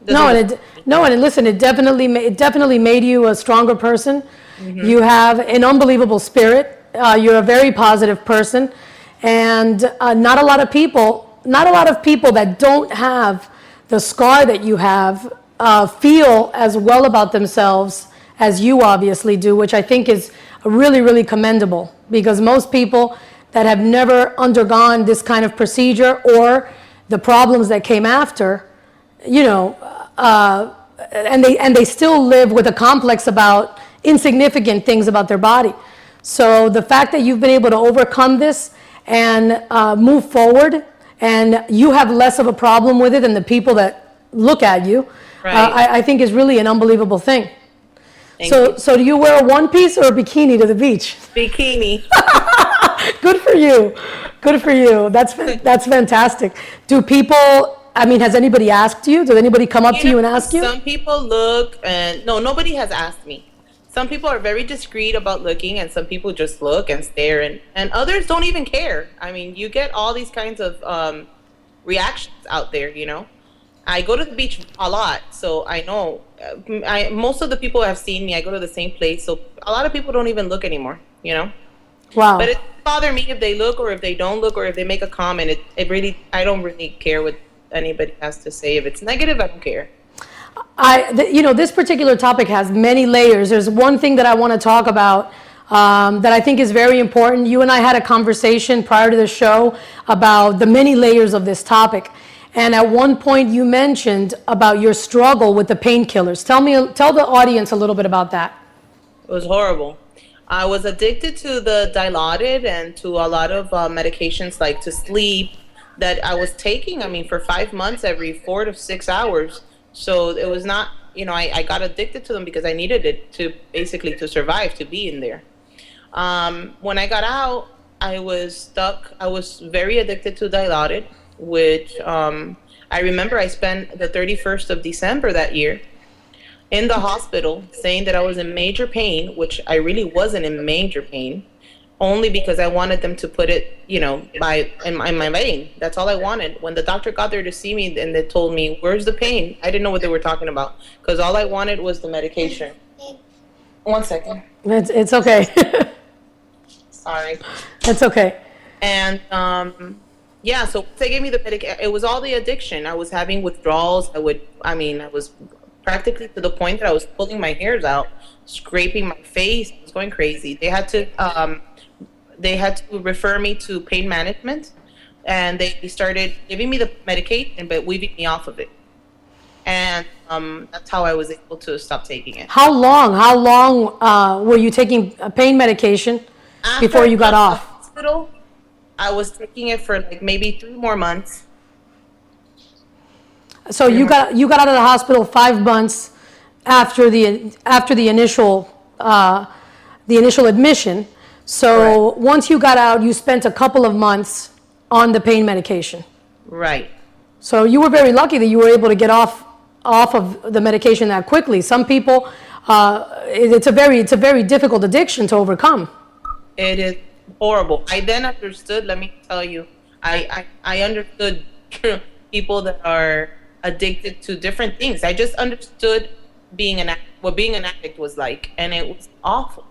And listen, it definitely made you a stronger person. Mm-hmm. You have an unbelievable spirit. You're a very positive person, and not a lot of people that don't have the scar that you have feel as well about themselves as you obviously do, which I think is really, really commendable, because most people that have never undergone this kind of procedure or the problems that came after, and they still live with a complex about insignificant things about their body. So the fact that you've been able to overcome this and move forward, and you have less of a problem with it than the people that look at you, right. I think is really an unbelievable thing. So do you wear a one piece or a bikini to the beach? Bikini. Good for you. That's fantastic. Do people, has anybody asked you? Did anybody come up to you and ask you? Some people look, and no, nobody has asked me. Some people are very discreet about looking, and some people just look and stare, and others don't even care. You get all these kinds of reactions out there, I go to the beach a lot, so I know. Most of the people who have seen me, I go to the same place, so a lot of people don't even look anymore, Wow. But it doesn't bother me if they look or if they don't look or if they make a comment. I don't really care what anybody has to say. If it's negative, I don't care. This particular topic has many layers. There's one thing that I want to talk about that I think is very important. You and I had a conversation prior to the show about the many layers of this topic. And at one point you mentioned about your struggle with the painkillers. Tell the audience a little bit about that. It was horrible. I was addicted to the Dilaudid and to a lot of medications like to sleep that I was taking, I mean, for 5 months every 4 to 6 hours. So it was not, I got addicted to them because I needed it to basically to survive, to be in there. When I got out, I was stuck. I was very addicted to Dilaudid, which I remember I spent the 31st of December that year in the hospital saying that I was in major pain, which I really wasn't in major pain, only because I wanted them to put it, in my vein. That's all I wanted. When the doctor got there to see me and they told me, "Where's the pain?" I didn't know what they were talking about because all I wanted was the medication. 1 second. It's okay. Sorry. It's okay. And so they gave me the medication. It was all the addiction. I was having withdrawals. I was practically to the point that I was pulling my hairs out, scraping my face. I was going crazy. They had to refer me to pain management, and they started giving me the medication but weaning me off of it. And that's how I was able to stop taking it. How long were you taking pain medication before you got off? Hospital, I was taking it for like maybe 3 more months. So you got out of the hospital 5 months after the initial admission. So Correct. Once you got out, you spent a couple of months on the pain medication. Right. So you were very lucky that you were able to get off of the medication that quickly. Some people, it's a very difficult addiction to overcome. It is horrible. I then understood. Let me tell you, I understood people that are addicted to different things. I just understood what being an addict was like, and it was awful.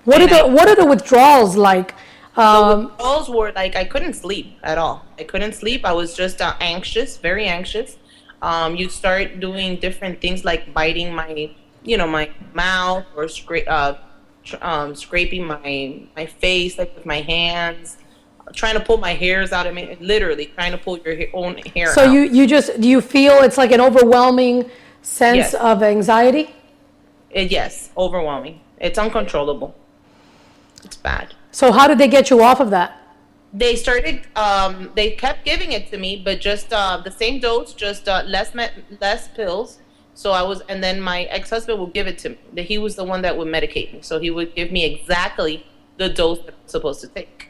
What are the withdrawals like? The withdrawals were like I couldn't sleep at all. I couldn't sleep. I was just anxious, very anxious. You start doing different things like biting my mouth or scraping my face like with my hands, trying to pull my hairs out. I mean, literally trying to pull your own hair out. So do you feel it's like an overwhelming sense of anxiety? Yes, overwhelming. It's uncontrollable. It's bad. So how did they get you off of that? They started. They kept giving it to me, but just the same dose, just less pills. So and then my ex-husband would give it to me. He was the one that would medicate me. So he would give me exactly the dose that I'm supposed to take.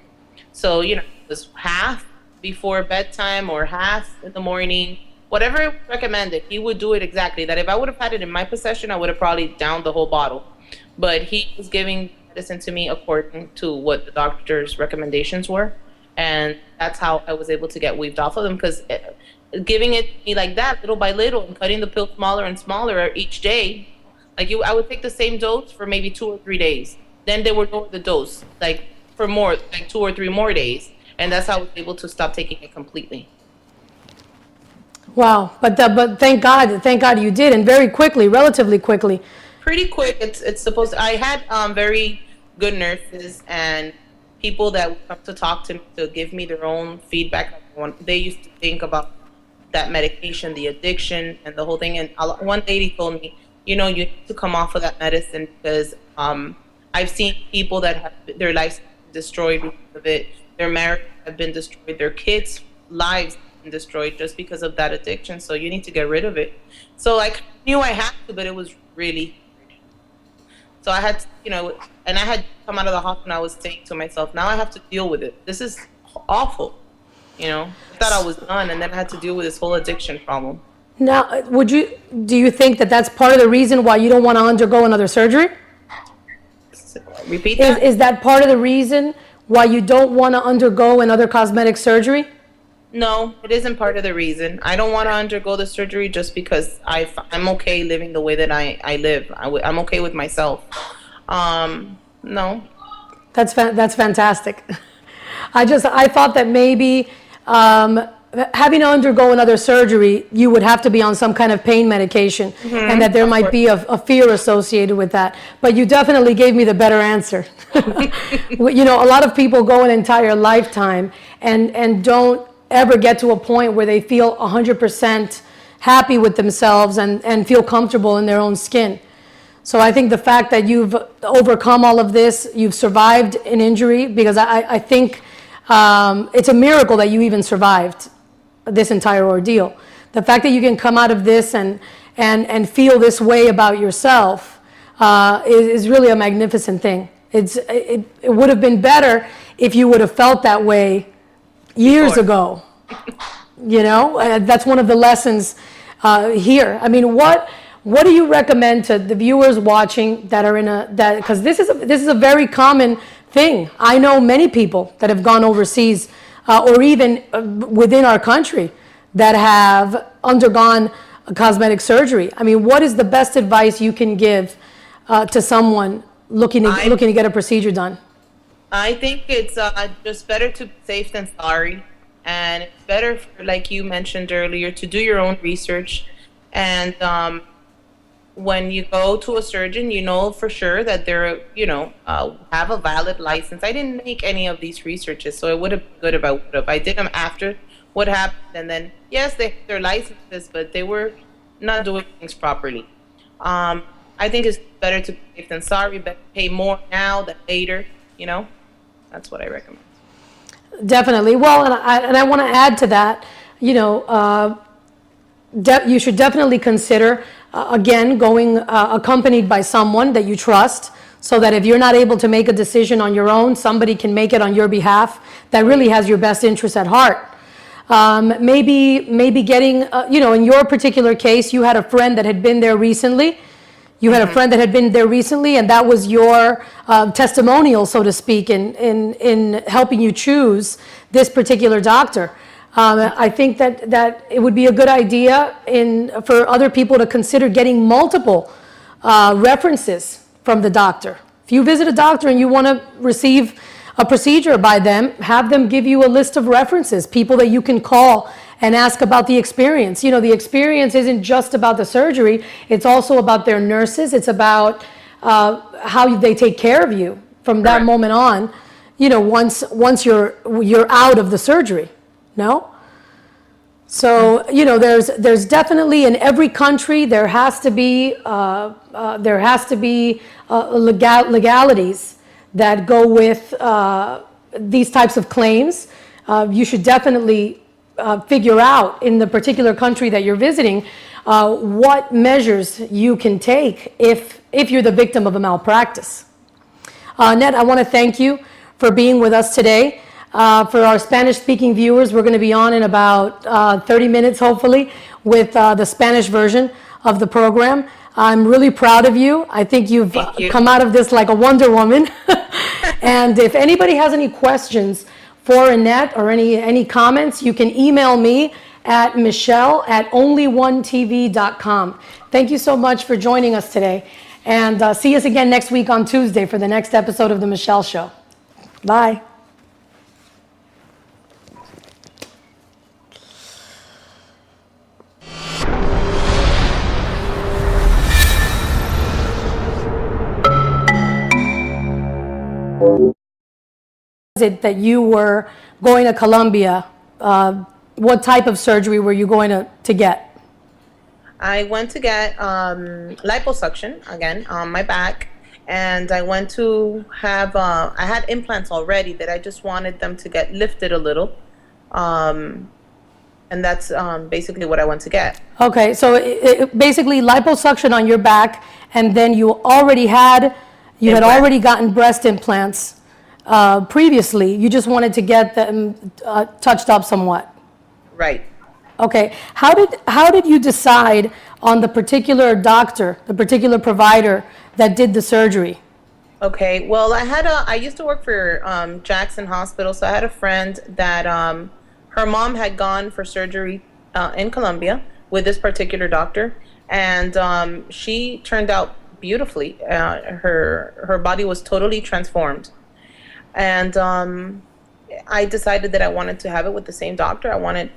So, it was half before bedtime or half in the morning, whatever it was recommended. He would do it exactly. That if I would have had it in my possession, I would have probably downed the whole bottle. But he was giving medicine to me according to what the doctor's recommendations were. And that's how I was able to get weaved off of them, because giving it to me like that, little by little, and cutting the pill smaller and smaller each day, I would take the same dose for maybe 2 or 3 days. Then they would lower the dose, for more, 2 or 3 more days. And that's how I was able to stop taking it completely. Wow, but thank God you did, and very quickly, relatively quickly. Pretty quick. It's supposed to, I had very good nurses and people that would come to talk to me to give me their own feedback. They used to think about that medication, the addiction, and the whole thing. And one lady told me, you need to come off of that medicine because I've seen people that have their lives destroyed because of it. Their marriages have been destroyed. Their kids' lives have been destroyed just because of that addiction. So you need to get rid of it. So I knew I had to, but it was really hard. So I had to, and I had come out of the hospital and I was saying to myself, now I have to deal with it. This is awful. I thought I was done, and then I had to deal with this whole addiction problem. Now, do you think that that's part of the reason why you don't want to undergo another surgery? Repeat that? Is that part of the reason why you don't want to undergo another cosmetic surgery? No, it isn't part of the reason. I don't want to undergo the surgery just because I'm okay living the way that I live. I'm okay with myself. No. That's fantastic. I thought that maybe having to undergo another surgery, you would have to be on some kind of pain medication, and that there might be a fear associated with that. But you definitely gave me the better answer. You know, a lot of people go an entire lifetime and don't ever get to a point where they feel 100% happy with themselves and feel comfortable in their own skin. So I think the fact that you've overcome all of this, you've survived an injury, because I think it's a miracle that you even survived this entire ordeal. The fact that you can come out of this and feel this way about yourself is really a magnificent thing. It would have been better if you would have felt that way years ago. You know, that's one of the lessons here. I mean, what do you recommend to the viewers watching that are in because this is a very common thing. I know many people that have gone overseas or even within our country that have undergone cosmetic surgery. I mean, what is the best advice you can give to someone looking to get a procedure done? I think it's just better to be safe than sorry. And it's better, like you mentioned earlier, to do your own research. And when you go to a surgeon, you know for sure that they're, have a valid license. I didn't make any of these researches, so it would have been good if I would have. I did them after what happened. And then, yes, they have their licenses, but they were not doing things properly. I think it's better to be safe than sorry, but pay more now than later, That's what I recommend. Definitely. Well, and I want to add to that, you should definitely consider, again, going accompanied by someone that you trust, so that if you're not able to make a decision on your own, somebody can make it on your behalf that really has your best interest at heart. Maybe getting, in your particular case, you had a friend that had been there recently. You had a friend that had been there recently, and that was your testimonial, so to speak, in helping you choose this particular doctor. I think that it would be a good idea for other people to consider getting multiple references from the doctor. If you visit a doctor and you want to receive a procedure by them, have them give you a list of references, people that you can call and ask about the experience. The experience isn't just about the surgery, it's also about their nurses, it's about how they take care of you from that moment on, once you're out of the surgery, no? So, there's definitely, in every country, there has to be legalities that go with these types of claims. You should definitely figure out in the particular country that you're visiting what measures you can take if you're the victim of a malpractice. Annette, I want to thank you for being with us today. For our Spanish-speaking viewers, we're going to be on in about 30 minutes, hopefully, with the Spanish version of the program. I'm really proud of you. I think you've come out of this like a Wonder Woman. And if anybody has any questions for Annette or any comments, you can email me at michele@onlyonetv.com. Thank you so much for joining us today. And see us again next week on Tuesday for the next episode of The Michele Show. Bye. It that you were going to Colombia, what type of surgery were you going to get? I went to get liposuction again on my back, and I went to have I had implants already that I just wanted them to get lifted a little, and that's basically what I went to get. Okay, so basically liposuction on your back, and then you had already gotten breast implants previously. You just wanted to get them touched up somewhat. Right. Okay. How did you decide on the particular doctor, the particular provider that did the surgery? Okay. Well, I used to work for Jackson Hospital, so I had a friend that her mom had gone for surgery in Colombia with this particular doctor, and she turned out beautifully. Her body was totally transformed. And I decided that I wanted to have it with the same doctor. I wanted,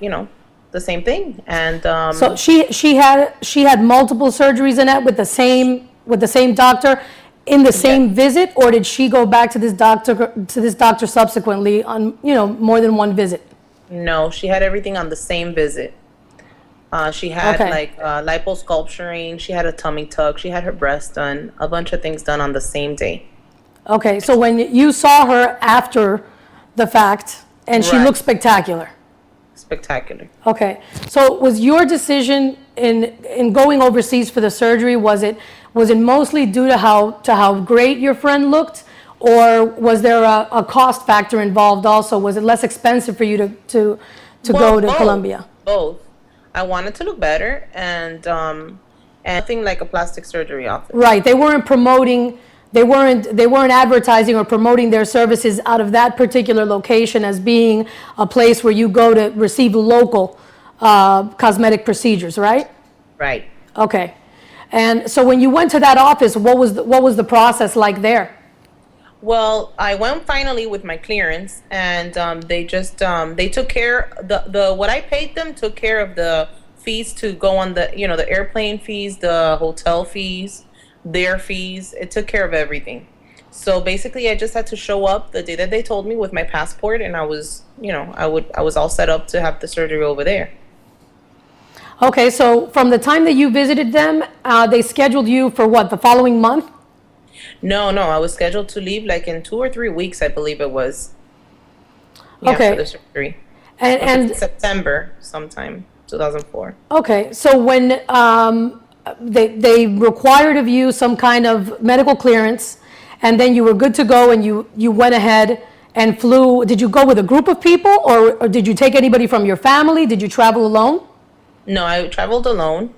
the same thing. And So she had multiple surgeries, Annette, with the same doctor in the same visit, or did she go back to this doctor subsequently on more than one visit? no, she had everything on the same visit. She had Okay. like liposculpturing. She had a tummy tuck. She had her breast done. A bunch of things done on the same day. Okay, so when you saw her after the fact, and she Right. looked spectacular. Spectacular. Okay, so was your decision in going overseas for the surgery, was it mostly due to how great your friend looked, or was there a cost factor involved also? Was it less expensive for you to Well, go to both. Colombia? Both. I wanted to look better, and nothing like a plastic surgery office. Right, they weren't advertising or promoting their services out of that particular location as being a place where you go to receive local cosmetic procedures, right? Right. Okay. And so when you went to that office, what was the process like there? Well, I went finally with my clearance, and they took care the what I paid them took care of the fees to go on the airplane fees, the hotel fees, their fees. It took care of everything. So basically, I just had to show up the day that they told me with my passport, and I was all set up to have the surgery over there. Okay, so from the time that you visited them, they scheduled you for what, the following month? No, I was scheduled to leave like in 2 or 3 weeks, I believe it was. Yeah, Okay. for the surgery. And September sometime, 2004. okay, so when they required of you some kind of medical clearance, and then you were good to go, and you went ahead and flew. Did you go with a group of people, or did you take anybody from your family? Did you travel alone? No, I traveled alone,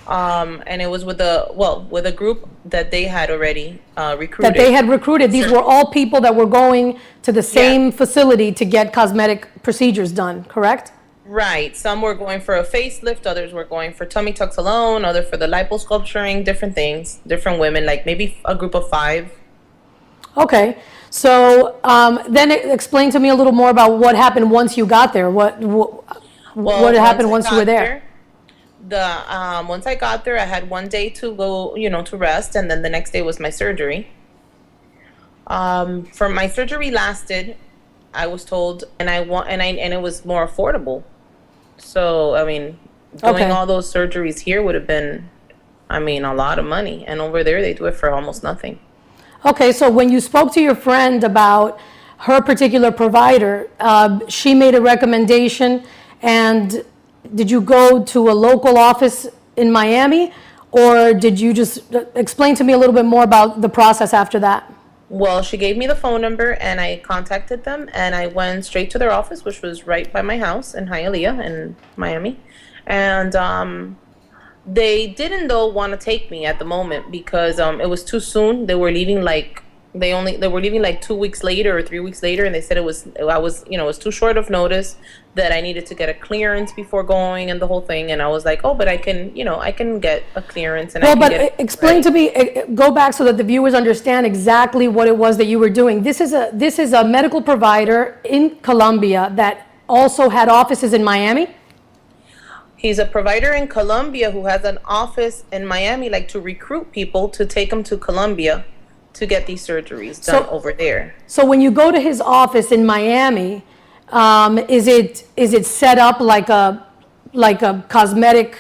and it was with a group that they had already recruited. That they had recruited. These were all people that were going to the same facility to get cosmetic procedures done, correct? Right. Some were going for a facelift, others were going for tummy tucks alone, other for the liposculpturing, different things, different women, like maybe a group of 5. Okay, so then explain to me a little more about what happened once you got there. What happened once you were there? Once I got there, I had one day to go, to rest, and then the next day was my surgery. For my surgery lasted, I was told, and it was more affordable. So I mean, doing all those surgeries here would have been, a lot of money, and over there they do it for almost nothing. Okay, so when you spoke to your friend about her particular provider, she made a recommendation, and did you go to a local office in Miami, or did you just explain to me a little bit more about the process after that? Well, she gave me the phone number, and I contacted them, and I went straight to their office, which was right by my house in Hialeah in Miami. And they didn't though want to take me at the moment because it was too soon. They were leaving like 2 weeks later or 3 weeks later, and they said it was too short of notice, that I needed to get a clearance before going and the whole thing. And I was like, oh, but I can get a clearance. And Well, but explain to me, go back so that the viewers understand exactly what it was that you were doing. This is a medical provider in Colombia that also had offices in Miami? He's a provider in Colombia who has an office in Miami, like to recruit people to take them to Colombia to get these surgeries done over there. So when you go to his office in Miami, is it set up like a cosmetic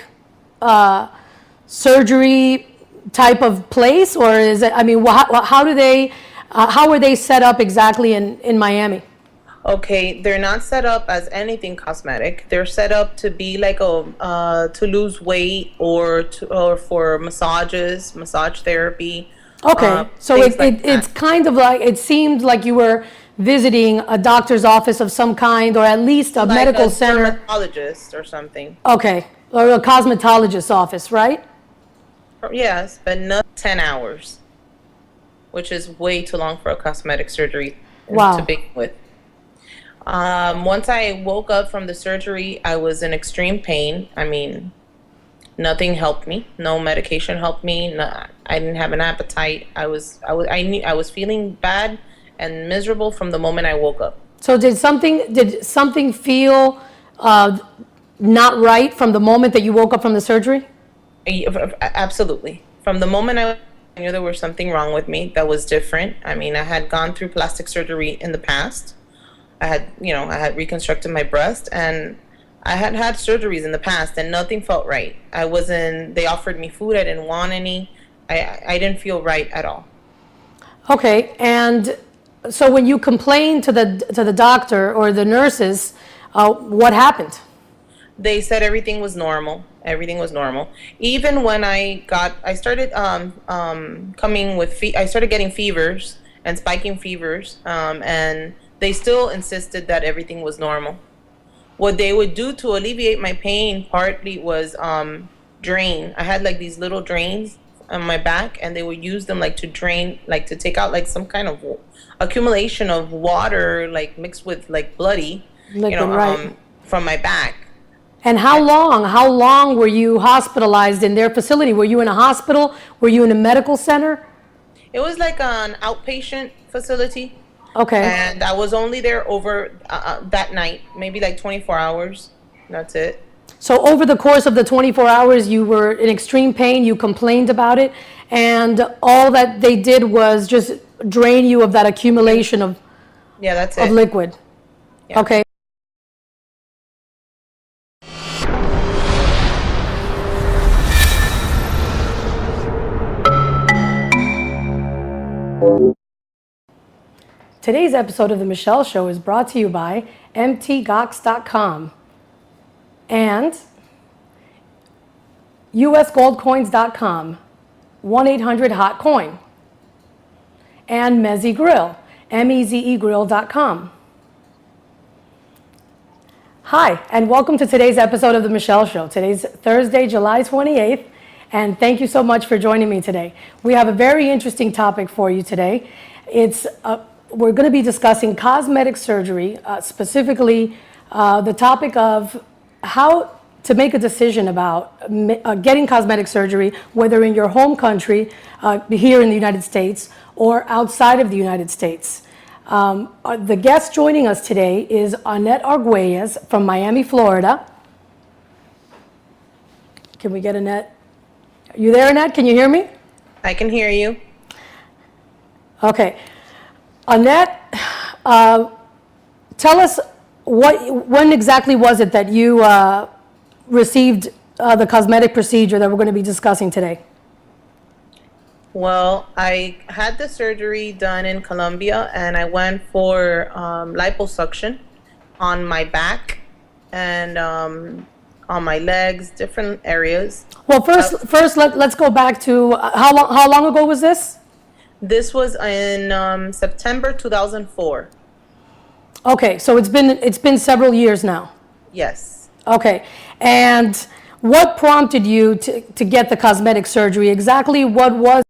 surgery type of place, or is it? I mean, how are they set up exactly in Miami? Okay, they're not set up as anything cosmetic. They're set up to be like to lose weight or for massages, massage therapy. Okay, so it's kind of like, it seemed like you were visiting a doctor's office of some kind, or at least a medical center. Like a dermatologist or something. Okay, or a cosmetologist's office, right? Yes, but not 10 hours, which is way too long for a cosmetic surgery to begin with. Once I woke up from the surgery, I was in extreme pain. I mean, nothing helped me. No medication helped me. No, I didn't have an appetite. I knew I was feeling bad and miserable from the moment I woke up. So did something feel not right from the moment that you woke up from the surgery? Absolutely. From the moment I knew there was something wrong with me that was different. I mean, I had gone through plastic surgery in the past. I had reconstructed my breast, and I had had surgeries in the past, and nothing felt right. They offered me food. I didn't want any. I didn't feel right at all. Okay, and so when you complained to the doctor or the nurses, what happened? They said everything was normal. Everything was normal. Even when I started I started getting fevers and spiking fevers, and they still insisted that everything was normal. What they would do to alleviate my pain partly was drain. I had like these little drains on my back, and they would use them like to drain, like to take out like some kind of accumulation of water, like mixed with like bloody, Liquid, right. from my back. And how long were you hospitalized in their facility? Were you in a hospital? Were you in a medical center? It was like an outpatient facility. Okay. And I was only there over that night, maybe like 24 hours. That's it. So over the course of the 24 hours, you were in extreme pain, you complained about it, and all that they did was just drain you of that accumulation of Yeah, that's of it. liquid. Yeah. Okay. Today's episode of The Michele Show is brought to you by mtgox.com and usgoldcoins.com, 1-800-HOT-COIN, and Meze Grill, mezegrill.com. Hi, and welcome to today's episode of The Michele Show. Today's Thursday, July 28th, and thank you so much for joining me today. We have a very interesting topic for you today. We're going to be discussing cosmetic surgery, specifically the topic of how to make a decision about getting cosmetic surgery, whether in your home country, here in the United States, or outside of the United States. The guest joining us today is Annette Arguelles from Miami, Florida. Can we get Annette? Are you there, Annette? Can you hear me? I can hear you. Okay. Annette, tell us when exactly was it that you received the cosmetic procedure that we're going to be discussing today? Well, I had the surgery done in Colombia, and I went for liposuction on my back and on my legs, different areas. Well, first let's go back to how long ago was this? This was in September 2004. Okay, so it's been several years now. Yes. Okay, and what prompted you to get the cosmetic surgery? Exactly what was